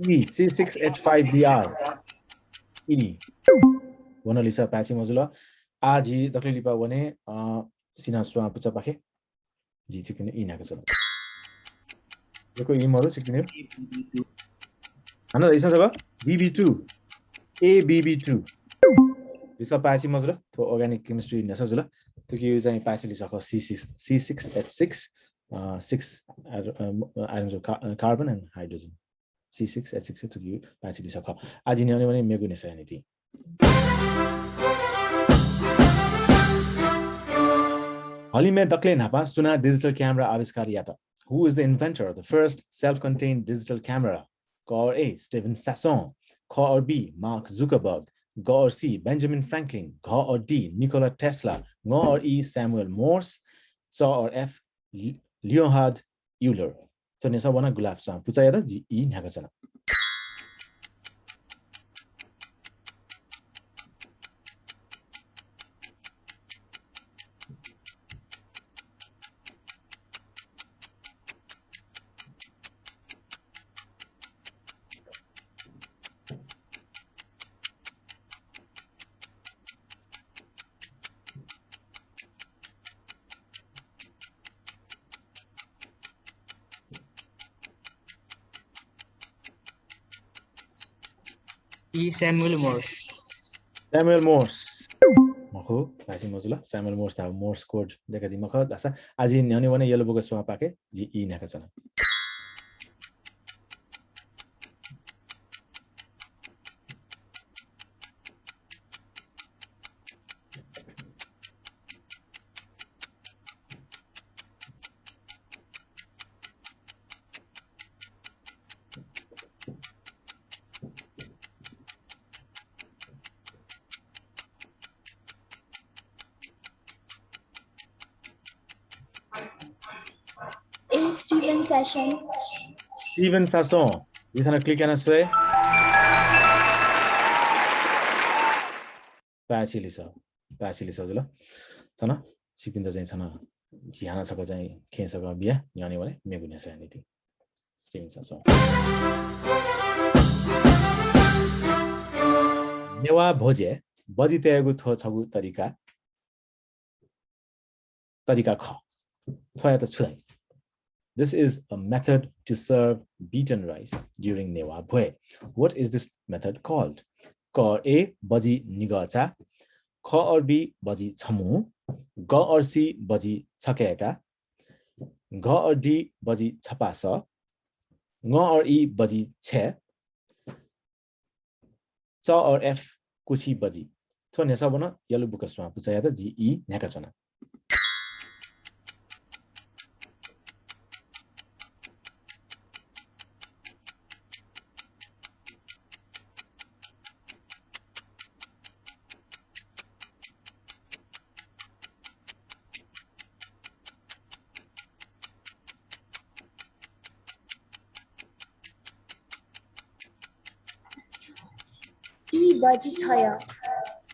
C6H5Br E मोनालिसा पासी मजुला आज ही दक्लिलिपा भने सिना स्वाम पुचा पाखे जी चिकन इनाका छना देखो इमरो चिकन हाना इसा जगा BB2 ABB2 रिसा पासी मजुला तो अर्गानिक केमिस्ट्री नसा जुला तो कि चाहिँ Pasi लिसको C6H6 6 atoms of carbon and hydrogen C6H6 to give Pasi लिसको आज नि आउने भने मेगु नेसा यानिति हालिमे दक्ले नापा सुना डिजिटल क्यामेरा आविष्कार याता Who is the inventor of the first self-contained digital camera? Car A, Stephen Sasson. Car B, Mark Zuckerberg. Car C, Benjamin Franklin. Car D, Nikola Tesla. Car E, Samuel Morse. Or F, Leonhard Euler. So nesa wana gulaf sa pucha yada ji E nyaga chana. Samuel Morse. Samuel Morse. मखो पासी मजुला Samuel Morse ता Morse code देखा दि मखो दासा आज न्याउने भने येलो बुक स्वा पाके जी ई नका छना Steven Session. Steven Sasson. 이사는 클릭하나스에 빠치리서 줄라. थाना सिपिन्दा चाहिँ थाना झिहाना छको चाहिँ खेसको बिया न्याउने भने मेगुने छ नि स्टिभन ससो नेवा भोजे बजी तयागु थो छगु तरिका ख थया त छुदै. This is a method to serve beaten rice during newa bhoe. What is this method called? K A baji nigacha, K or B baji chamu, G or C baji chakeka, G or D baji chapasa, Ng or E baji che, Ch or F kuchi baji. So nesa bona yellow book aswa puchaya ta G E nakachona.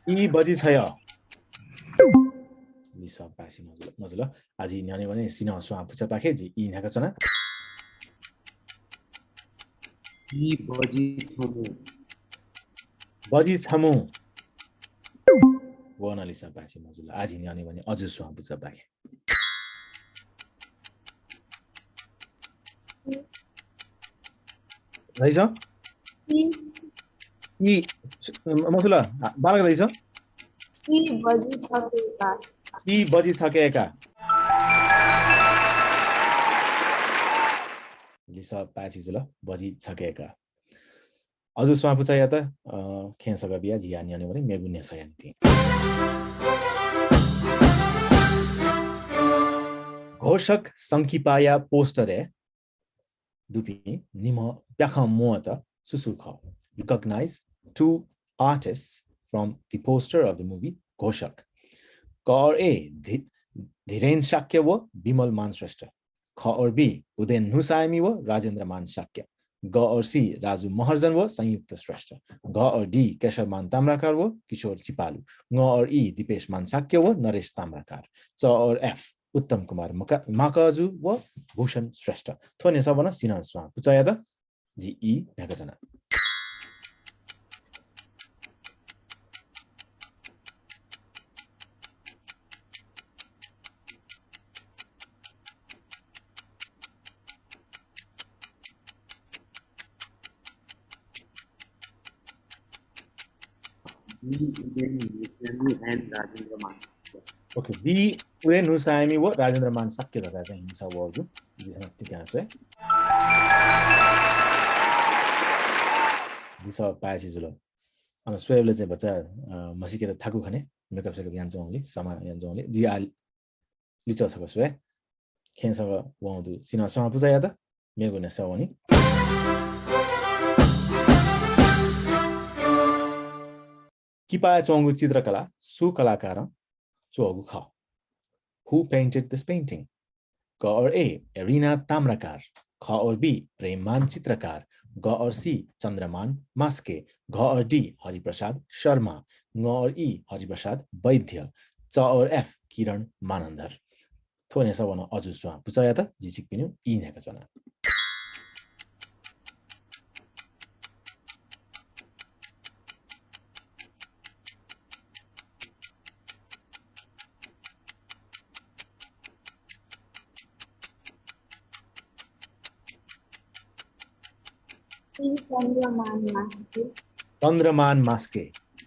E baji chaya. Lisa pasi mozula. Aji nyane भने सिना स्वा पुचा पाखे जी E nakachona. E baji chamu. Baji chamu. Wana Lisa pasi mozula. Aji nyane भने अजु स्वा पुचा पाखे. Lisa? E मसुला बालक दैछ C baji chakeka. C बजी छकेका लिसा पाछि जुल बजी छकेका अजु स्वा पुचाया त खेसका बिया जिया न्याने भने मेगुन्ने सयन्ति घोषक संकिपाया पोस्टरे दुपी निम प्याख मोत सुसुख. Recognize two artists from the poster of the movie Ghoshak. K or A Dhiren Shakya wo Bimal Man Shrestha. K or B Udain Husaimi wo Rajendra Man Shakya. G or C Raju Maharjan wo Sanyukta Shrestha. G or D Keshar Man Tamrakar wo Kishore Chipalu. Ng or E Dipesh Man Shakya wo Naresh Tamrakar. Ch or F Uttam Kumar Makaju wo Bhushan Shrestha. Thone sabana sinan swa puchaya da G E nakachana. B Udain Hussaini and Rajendra Man Shakya. Okay, B Udain Hussaini wo Rajendra Man Shakya lगा चाहिँ हिंसा वर्ग जिसमा ठीक answer है दिसा पाएछि जुल अनि स्वेबले चाहिँ बच्चा मसिके त थाकु खने मेकअप सेकअप यान जंगली समा यान जंगली जी आ लिचो छको स्वे खेनसँग वंदु सिना समा पुजाया त मेगु ने सवनी किपाया चोंगु चित्रकला सुकलाकार चोगु ख. Who painted this painting? K or A Arina Tamrakar. K or B Premman Chitrakar. G or C Chandraman Maske. G or D Hari Prasad Sharma. Ng or E Hari Prasad Vaidya. Ch or F Kiran Manandhar. Thone sabana अजु स्वा पुचाया त जिसिक पिनु E nakachana. Chandraman Maske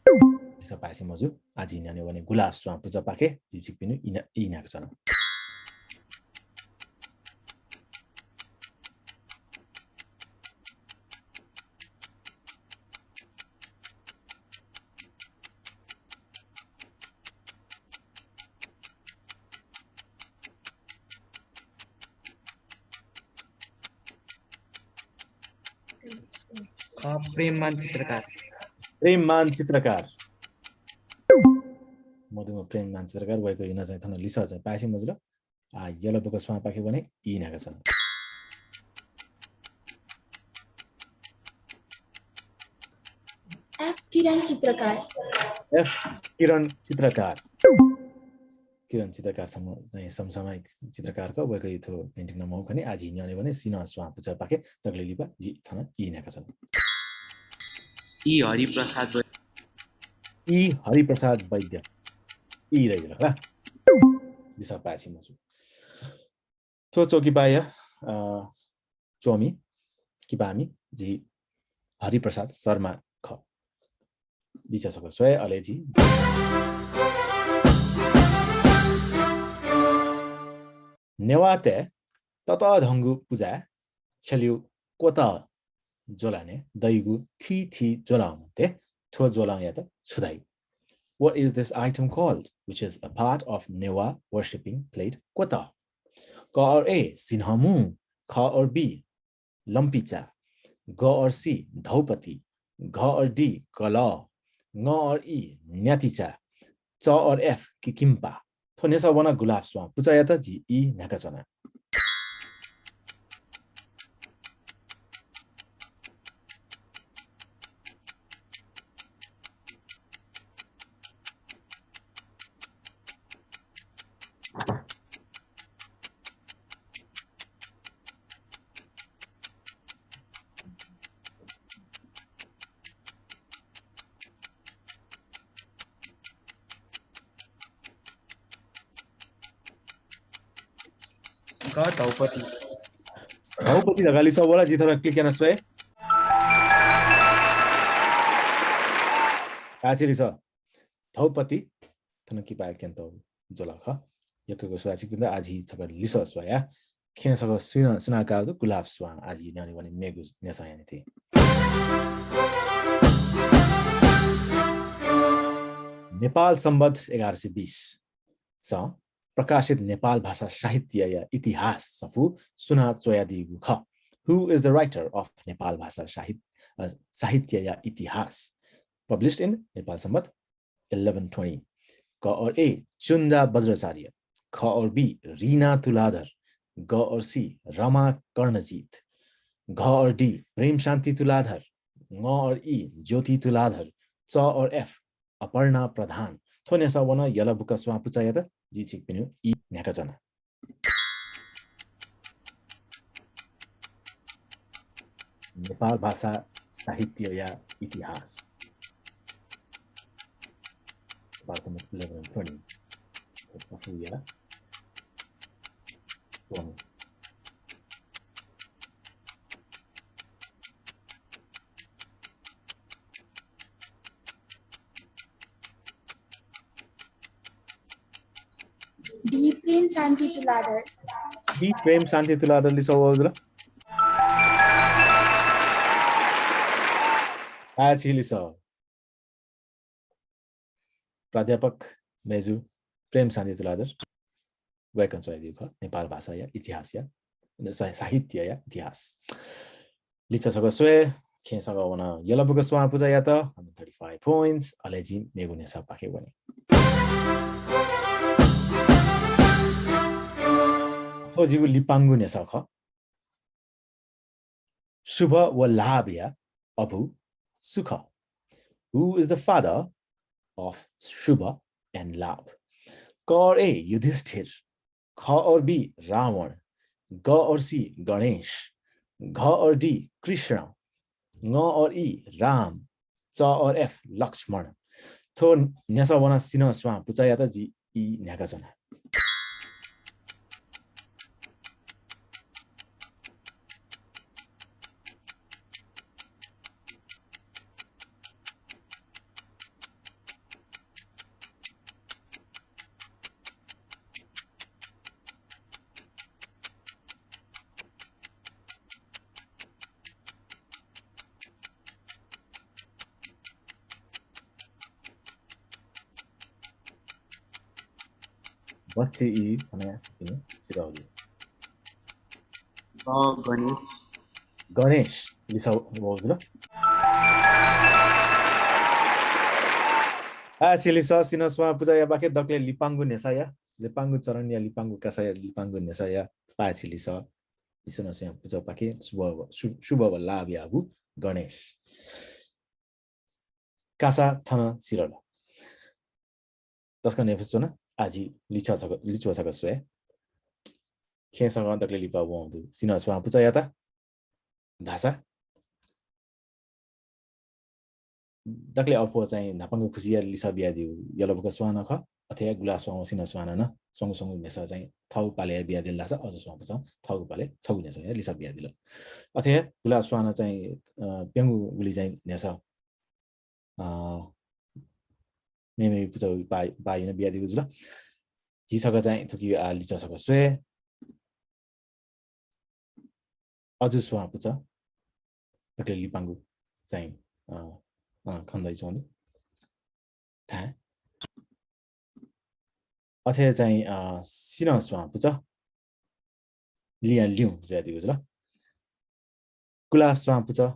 जस्तो पाएछि मजु आजि न्याने भने गुलास स्वा पुजा पाखे जिसिक पिनु इ नाकछन. Premman Chitrakar. प्रेममान चित्रकार मधुमा प्रेममान चित्रकार वैको हिना चाहिँ थन लिसा चाहिँ पाएछि मजुल आ यलो बको स्वा पाखे भने इ नाका छन्. किरण चित्रकार F किरण चित्रकार किरण चित्रकारसँग चाहिँ समसामयिक चित्रकारको वेको इथो पेन्टिङ नमौ खने आज हिँड्ने भने सिना स्वा पुचा पाके तगले लिपा जी थाना इनेका छन् ई हरिप्रसाद ई हरिप्रसाद वैद्य ई दैदिल ल दिशा पाछि मसु थो चोकी बाया चोमी किबामी जी हरिप्रसाद शर्मा ख दिशा सको स्वय अलेजी नेवाते तत धंगु पूजा छलिउ कोता जोलाने दैगु थी जोलामते थो जोला या त छुदाइ What is this item called, which is a part of Newa worshipping plate kota? Ka or A, Sinhamu, Ka or B, Lampicha, Ga or C, Dhaupati, Ga or D, Kala, Nga or E, Nyaticha, Cha or F, Kikimpa. Thonesa wana gulaf swa, puchayata ji E nakachana. Dhaupati. Dhaupati da gali so bola ji thora click yana sway. Actually so Dhaupati thana ki ba kyan to jola kha yakko so asi pinda aji thaba liso swaya khen sako suna ka do gulaf swa aji nani wani megu nesa yani thi. Nepal Sambat 1120 सा प्रकाशित नेपाल भाषा साहित्य या इतिहास सफु सुना चोयादिगु ख Who is the writer of Nepal भाषा साहित्य या इतिहास published in Nepal सम्बत 1120 क और A चुन्दा बज्राचार्य ख और B रीना तुलाधर ग और C रमा कर्णजीत घ और D प्रेम शान्ति तुलाधर ङ और E ज्योति तुलाधर च और F अपर्णा प्रधान थोनेसा वना यला बुका स्वा पुचाया त जी छिक पिनु ई न्याका जना नेपाल भाषा साहित्य या इतिहास भाषा 1120 तो सफु या सोनी डी प्रेम शान्ति तुलाधर डी प्रेम शान्ति तुलाधर लिसो वजुला आछि लिसो प्राध्यापक मेजु प्रेम शान्ति तुलाधर वेकन सोयदि ख नेपाल भाषा या इतिहास या साहित्य या इतिहास लिचा सको सोय खेन सको वना यलबुक स्वा पुजा या त 35 points अलेजी मेगुने सब पाके वनी जिगु लिपाङ्गु नेसा ख शुभ व लाभ या अभु सुख Who is the father of Shubha and Labh? क और A युधिष्ठिर ख और B रावण ग और C गणेश घ और D कृष्ण ङ और E राम च और F लक्ष्मण थो नेसा वना सिन स्वा पुचाया त जी ई न्याका जना What's the E? Ganesh. Ganesh. Lisa, what was it? Lisa, Sinoswa, Puzaya Bake, Dr. Lipangu Nesaya, Lipangu Charania, Lipangu Kasaya, Lipangu Nesaya, Pachi Lisa, Isonosia, Puzapake, Shuba Labiabu, Ganesh. कासा थन cereal तस्का नेफसोना आजी लिचोसक स्वे खेसक दक्ले लिपा वंदु सिना स्वा पुचा याता धासा दक्ले अफो चाहिँ नापंग खुसिया लिसा बिया दिउ यलबक स्वान ख अथे गुला स्वान सिना स्वान न सँग नेसा चाहिँ थाउ पाले बिया दिल लासा अझ स्वान पुचा थाउ पाले छगु नेसा लिसा बिया दिल अथे गुला स्वान चाहिँ पेंगु गुली चाहिँ नेसा मेमे पुचा बाइन बिया दिउ जुल जिसक चाहिँ थुकी लिचसक स्वे अझ स्वान पुचा दक्ले लिपांगु चाहिँ खन्दै छौं था अथे चाहिँ सिना स्वा पुचा लिया लिउ ज्यादिको छ ल कुला स्वा पुचा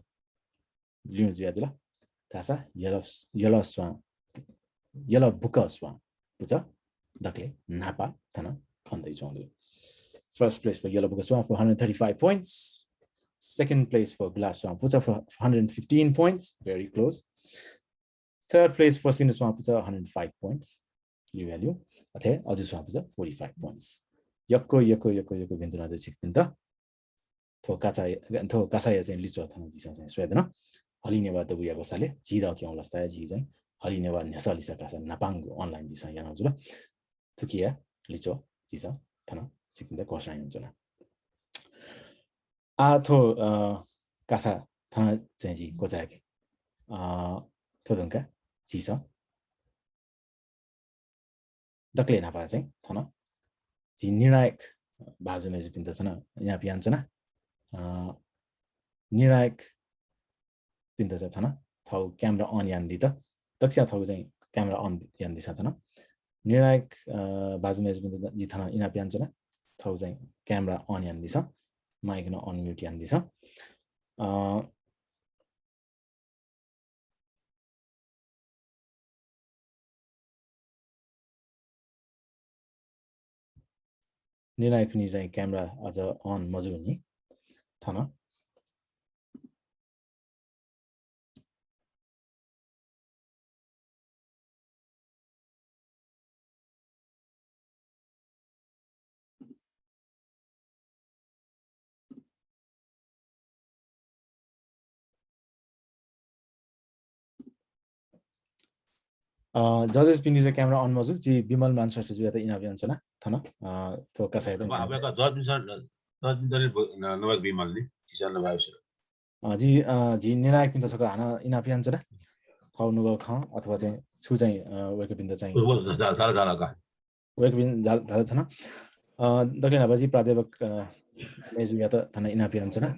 लिउ ज्यादिला थासा यला स्वा यला बुका स्वा पुचा दक्ले नापा थना खन्दै छौं First place for Yellow Book Swamp for 135 points. Second place for Glass Swamp Pucha for 115 points, very close. Third place for Sinus Swamp Pucha, 105 points. Value. Athe Azu Swamp Pucha, 45 points. Yako Vinduna Sikpinta. To Kasaya and Licho Than Swedna. Halineva the Wiagosale, Jida Kion Lasta Jizang, Halineva Nesalisa Casa, Napango online design Yanazula. Tukia, Licho, Jisa, Tana. 지금도 고상연잖아. 아토 가사 타나 전지 고자게. 토던가 지서. दक्ले ना पाजे थाना जी निर्णायक बाजु में पिन्ता छना यहाँ पियान छना निर्णायक पिन्ता छ थाना थाउ क्यामेरा अन यान दिता दक्ष्या थाउ चाहिँ क्यामेरा अन यान दिसा थाना निर्णायक बाजु में पिन्ता जी थाना इना पियान छना थाउ चाहिँ क्यामेरा अन यान दिसा माइक न अन म्युट यान दिसा निर्णायक पनि चाहिँ क्यामेरा अझ अन मजु नि थाना जजेस पनि चाहिँ क्यामेरा अन मजु जी विमल मान श्रेष्ठ जुया त इनाबी अञ्चना थाना तो कसै त अबका जज मिसन नवक विमल नि जिसन नभएछ जी जी निर्णायक पनि तसको हाना इनाबी अञ्चना खाउनु गयो ख अथवा चाहिँ छु चाहिँ वेक बिन्द चाहिँ वेक बिन झाल थाना दक्षिण आबाजी प्राध्यापक मेजुया त थाना इनाबी अञ्चना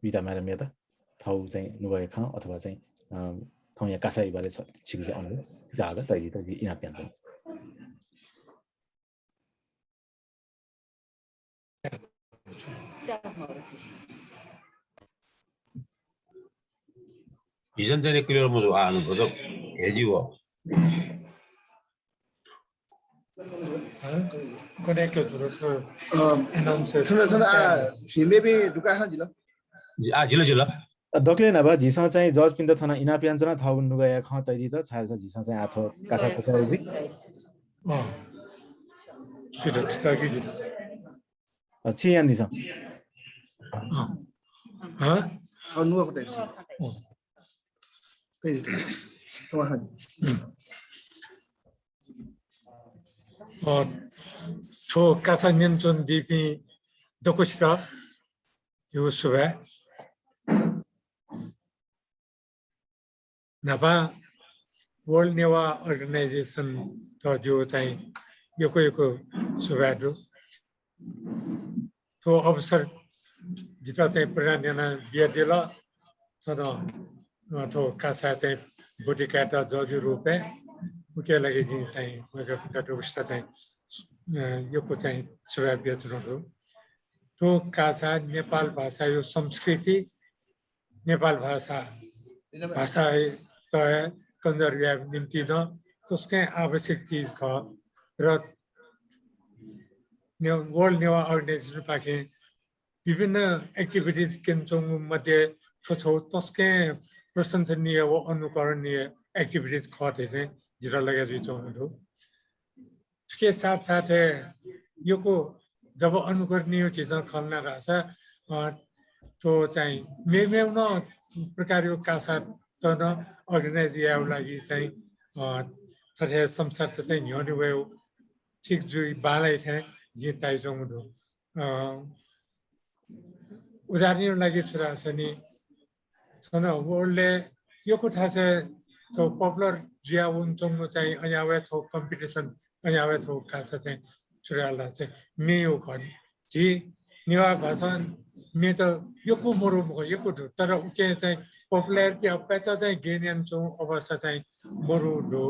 विदा म्याडम या त थाउ चाहिँ नुगए ख अथवा चाहिँ यहाँ कासाई बारे छिक्छ अनु जादा तै त इना प्यान्छ हिजन चाहिँ क्लियर मजु आनु पर्छ हेजी हो कनेक्ट एनाउन्सर सुन maybe दुका छ जिल्ला जिल्ला दक्ले नभा झिसा चाहिँ जज पिन्द थाना इना प्यान्चना थाउ नुगया ख तैदि त छाल्छ झिसा चाहिँ आथो कासा खोकाइ सिधै तकी दि अछि यान दिसा नुगको टेन्स पेज छो कासा नियन्त्रण दिपि दकोस्ता यो सुबे नभा वर्ल्ड नेवा अर्गनाइजेसन त जो चाहिँ यो सुबादु तो अवसर जिता चाहिँ प्रधानजना बिया दिला सदा तो कासा चाहिँ बुटिकाटा जजु रुपे उके लागि चाहिँ मगर पिटाटो उस्ता चाहिँ यो को चाहिँ सुबा बिया दिनु तो कासा नेपाल भाषा यो संस्कृति नेपाल भाषा कंजरव्या निम्ति न त्यसकै आवश्यक चीज छ र वर्ल्ड नेवा अर्गनाइजेसन पाके विभिन्न एक्टिभिटीज केन्छौँ मध्ये छौ त्यसकै प्रशंसनीय व अनुकरणीय एक्टिभिटीज खटे ने जिरा लगे रिचोंडो के साथ साथ है यो को जब अनुकरणीय चीजें खलना रहसा तो चाहिँ मेमेउ न प्रकारको कासा त न अर्गनाइज याउ लागि चाहिँ तथे संस्था चाहिँ न्योनि वे ठीक जुई बालै छ जि ताइजोंडो उदाहरण लागि छोरा सनी थन वर्ल्डले यो कुरा चाहिँ तो पपुलर जिया उन्चोङ चाहिँ अयावे थो कम्पिटिसन अयावे थो कासा चाहिँ छोराला चाहिँ मेयो खन जी निवा भाषा मे त यो को मोरो यो को तर उके चाहिँ पपुलरिटी अपेक्षा चाहिँ गेनियन चो अवस्था चाहिँ मोरो दो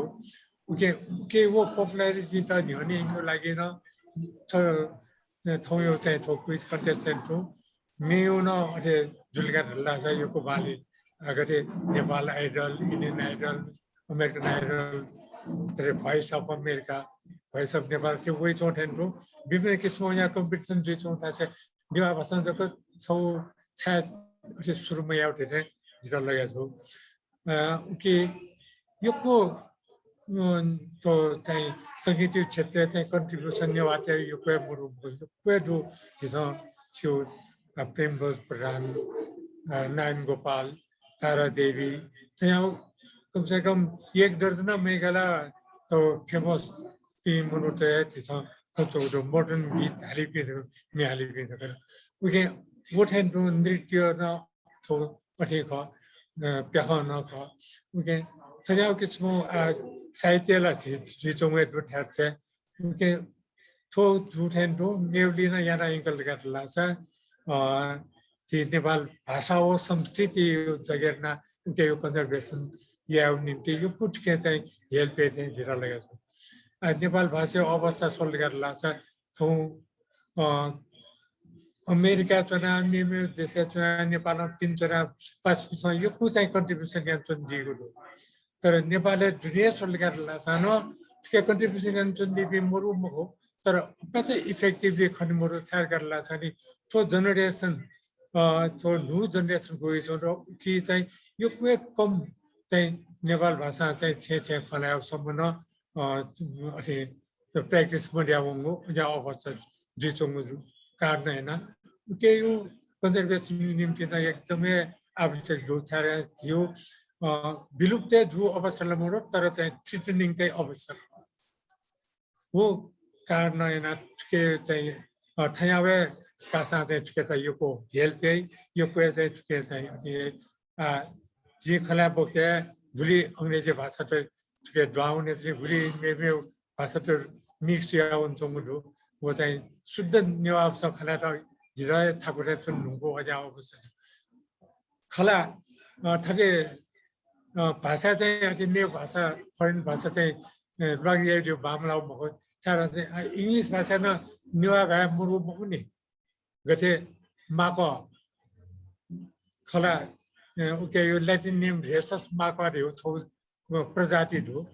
उके वो पपुलरिटी त न्योनि यो लागि न थौ यो चाहिँ थो क्विज कन्टेस्टेन्ट हो मेयो न अझै जुल्का ढल्ला छ यो को बाली अगते Nepal idol Indian idol American idol तेरे voice of America voice of Nepal के वही चोटेन रो विभिन्न किसिमको यहाँ कम्पिटिसन जो चोटा छ निवा भाषा जको सौ छा अझै सुरुमा आउटे चाहिँ जिता लगेको छु कि यो को तो चाहिँ सङ्गीत क्षेत्र चाहिँ कन्ट्रिब्युसन नेवाते यो कोही मुरु यो कोही दु जिसो छिउ प्रेमरोज प्रधान नारायण गोपाल तारा देवी त्यहाँ कम से कम 1 दर्जन मेघाला तो फेमस टीम मनुते जिसो कचौडो मोडर्न गीत हालिपिर मे हालिपिर कर उके वोठेन दु नृत्य न थो पठे ख प्याख न ख उके त्यहाँ किसिम साहित्यला जिचोङे दुठ्यार छ उके थो जुठेन दु मेउलिन याना इंकल गटला छ जी नेपाल भाषा हो संस्कृति जगेर्ना उके यो कन्जर्भेसन या निम्ति यो कुछ के चाहिँ हेल्प चाहिँ दिरा लगेको छ नेपाल भाषा अवस्था सोल्ड गर्ला छ थौ अमेरिका चुनाव निमे देश चुनाव नेपालमा 3 चुनाव 5% यो को चाहिँ कन्ट्रिब्युसन गर्छन् दिएको तर नेपालले दुनिया सोल्ड गर्ला छ न के कन्ट्रिब्युसन गर्छन् दिबे मरु महो तर पछि इफेक्टिभली खनि मरु छार गर्ला छ नि तो जेनेरेसन तो न्यू जेनेरेसन गयो छ र कि चाहिँ यो कुनै कम चाहिँ नेपाल भाषा चाहिँ छे फलायो सम्म न अथे प्र्याक्टिस मर्यावंगो या अवस्था जिचोङ कारण हैन के यो कन्जर्भेसन निम्ति त एकदमै आवश्यक हो छारे थियो विलुप्त जो अवस्थालाई मोड तर चाहिँ थ्रेटनिङ चाहिँ आवश्यक हो कारण हैन के चाहिँ थयावे कासा चाहिँ के चाहिँ यो को हेल्प यो को चाहिँ के चाहिँ जे खला बोके भुली अंग्रेजी भाषा त के डाउन चाहिँ भुली मेमे भाषा त मिक्स या हुन्छ मुडो वो चाहिँ शुद्ध नेवाब स खला त जिराय ठाकुरे चुन्नुको अझै अवस्था खला थके भाषा चाहिँ अझै ने भाषा फरेन भाषा चाहिँ लागि यो बामलाउ भएको चारा चाहिँ इंग्लिश भाषा न नेवा भए मुरु पनि गथे माको खला ओके यो ल्याटिन नेम रेसस माको रे छौ प्रजाति दु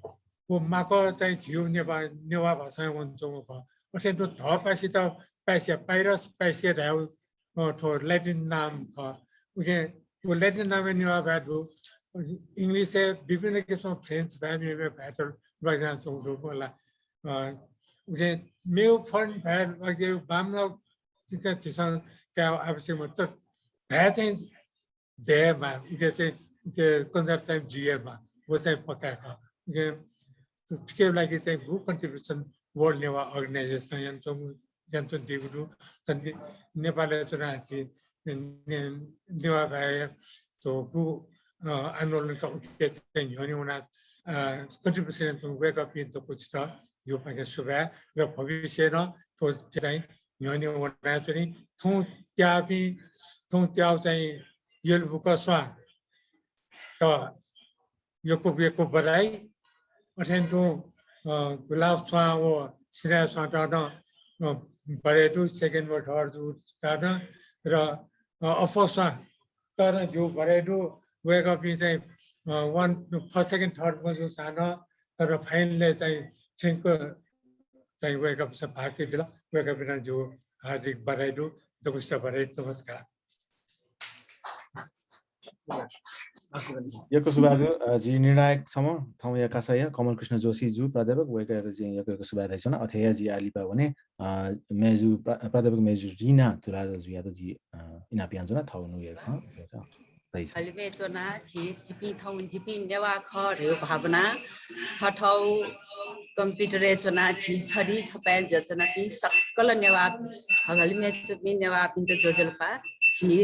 वो माको चाहिँ जिउ नेवा भाषा हुन्छ अथे तो ध पासी त पैसे पाइरस पैसे रह्यो थो ल्याटिन नाम ख ओके वो ल्याटिन नाम नेवा भए दु इंग्लिश से विभिन्न किसिम फ्रेंच भए में बैटल बजना चौडो बोला ओके मेउ फन भए लगे बामला चिका चिसन क्या आवश्यक मतलब भए चाहिँ देमा उके चाहिँ के कन्जर्भ टाइम जिएमा वो चाहिँ पकाएको के के लागि चाहिँ भू कन्ट्रिब्युसन वर्ल्ड नेवा अर्गनाइजेसन यन्त्र दिगुरु नेपालले चुनाथि नेवा भए तो भू आन्दोलनका उके चाहिँ हनि उना कन्ट्रिब्युसन वेक अप इन त कुछ त यो पाके सुबा र भविष्य न तो चाहिँ न्योनी वना चाहिँ थौ त्याउ चाहिँ यल बुक स्वा त यो को बराई अथेन तो गुलाब स्वा वो सिरा स्वा त बरेदु सेकेन्ड व थर्ड कारण र अफस्वा तर जो बरेदु वेक अप चाहिँ 1 फर्स्ट सेकेन्ड थर्ड को जो सानो तर फाइनल चाहिँ छेको चाहिँ वेक अप सब भाग दिला वेक अप जो हार्दिक बधाई दो नमस्कार। यको सुबाजु जी निर्णायक सम ठाउँ या कासाया कमल कृष्ण जोशी जु प्राध्यापक वेकर जी यको सुबादै छन् अथया जी आलिपा भने मेजु प्राध्यापक मेजु रिना तुला जु या त जी इना पियान्जना थाउनु या हलिमे चोना छि जिपी थाउ जिपी नेवा खर्यो भावना थठौ कम्प्युटर चोना छि छडी छपाय जचना पि सकल नेवा हलिमे चुपी नेवा पिन्त जोजलपा छि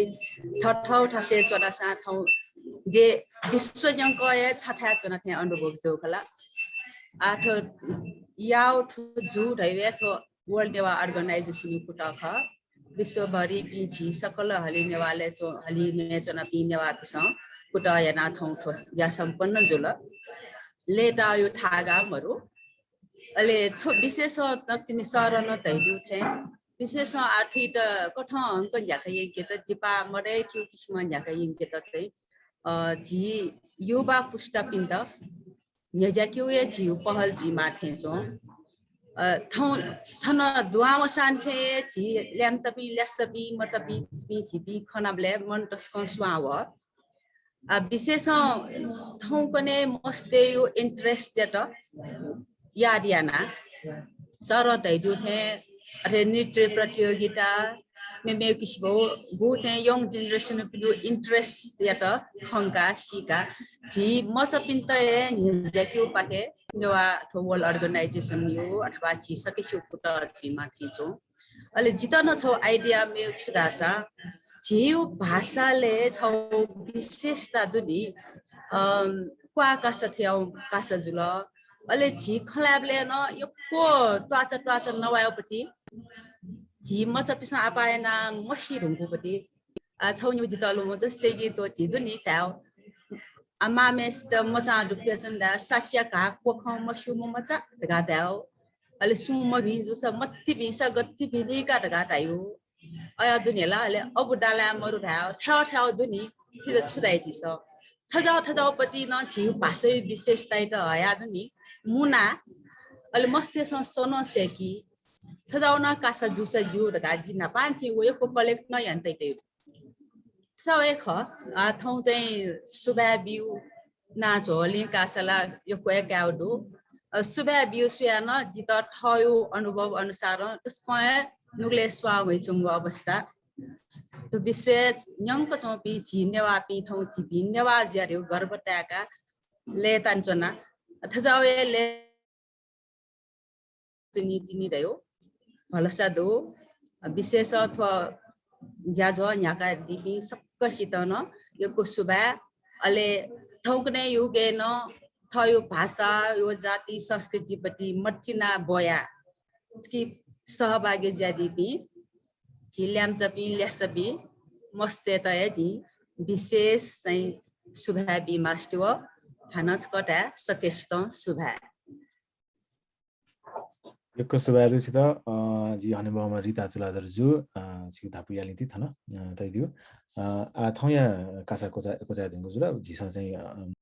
थठौ ठसे चोना सा थाउ जे विश्व जंक या छठा चोना थे अनुभव जो कला आठ याउ ठु जु ढैवे थो वर्ल्ड नेवा अर्गनाइजेसन कुटा ख विश्वभरि पिछि सकल हलि नेवाले चो हलि मे चोना पि नेवा पिस कुटा या ना थौ थो या सम्पन्न जुल लेटा यो थागा मरु अले थो विशेष तक्तिनि सरन तैदु थे विशेष आठि त कठ अंक याका यके त जिपा मरे क्यु किस्म याका यके त चाहिँ जी युवा पुष्टा पिन्द नेजाक्यु ए जी पहल जी माथे जो थौ थन दुआव सान्छे जी ल्यामचपी ल्यासपी मचपी पि छिपी खनाबले मन टस्कन स्वाव विशेष थौ कने मस्ते यो इन्ट्रेस्ट त यादियाना सर दैदु थे अरे नृत्य प्रतियोगिता मेमे किसबो गु चाहिँ यङ जेनेरेसन पिलु इन्ट्रेस्ट या त खंका सिका जी मसपिन त निजाक्यु पाके नेवा वर्ल्ड अर्गनाइजेसन यो अथवा छि सकेसु पुट छि माथिचो अले जितन छौ आइडिया मे छुदासा जिउ भाषाले छौ विशेषता दुनी क्वा कासथ्याउ कासजुल अले झी खलाबले न यो को ट्वाचा नवायोपति झी मचपिस आपायना मसी रुङपुपति छौन्यु दितलो म जस्तै कि तो झिदु नि ताउ अमामेस त मचा दुप्यसन दा साच्या का कोख मसु म मचा दगा दाउ अले सुम भिजु स मत्ति भिसा गत्ति भिनी का दगा दायु अया दुनिला अले अबु डाला मरु धाउ थाउ दुनी फिर छुदाइ जिस थजाउ पति न झिउ भाषै विशेषता त हया दुनी मुना अले मस्ते सोनो सेकी थजाउना कासा जुसा जु दगा जिना पांची वो को कलेक्ट न यन्तै तै सबै ख थौ चाहिँ सुबा बिउ ना झोली कासला यो कोया गाउडु सुबा बिउ सुया न जित ठयो अनुभव अनुसार त्यसको नुगले स्वा भइचुङ अवस्था तो विश्व न्यंक चोपी झिनेवा पि थौ झिपि नेवा ज्यारे गर्भटाका ले तान्चना थजावे ले नीति नि रह्यो भलसा दो विशेष अथवा ज्याजो न्याका दिपि सक्कसित न यो कुसुबा अले थौकने युगे न थयो भाषा यो जाति संस्कृति पति मच्चिना बया कि सहभागी ज्यादिपि झिल्याम चपि ल्यासपि मस्ते तय दि विशेष चाहिँ सुभाबी मास्टव हानच कटा सकेस्त सुभा यको सुबारु सित जी अनुभवमा रिता चुलादर जु छि धापुयाली ति थन तैदियो थौया कासा कोचा दिनको जुल झिसा चाहिँ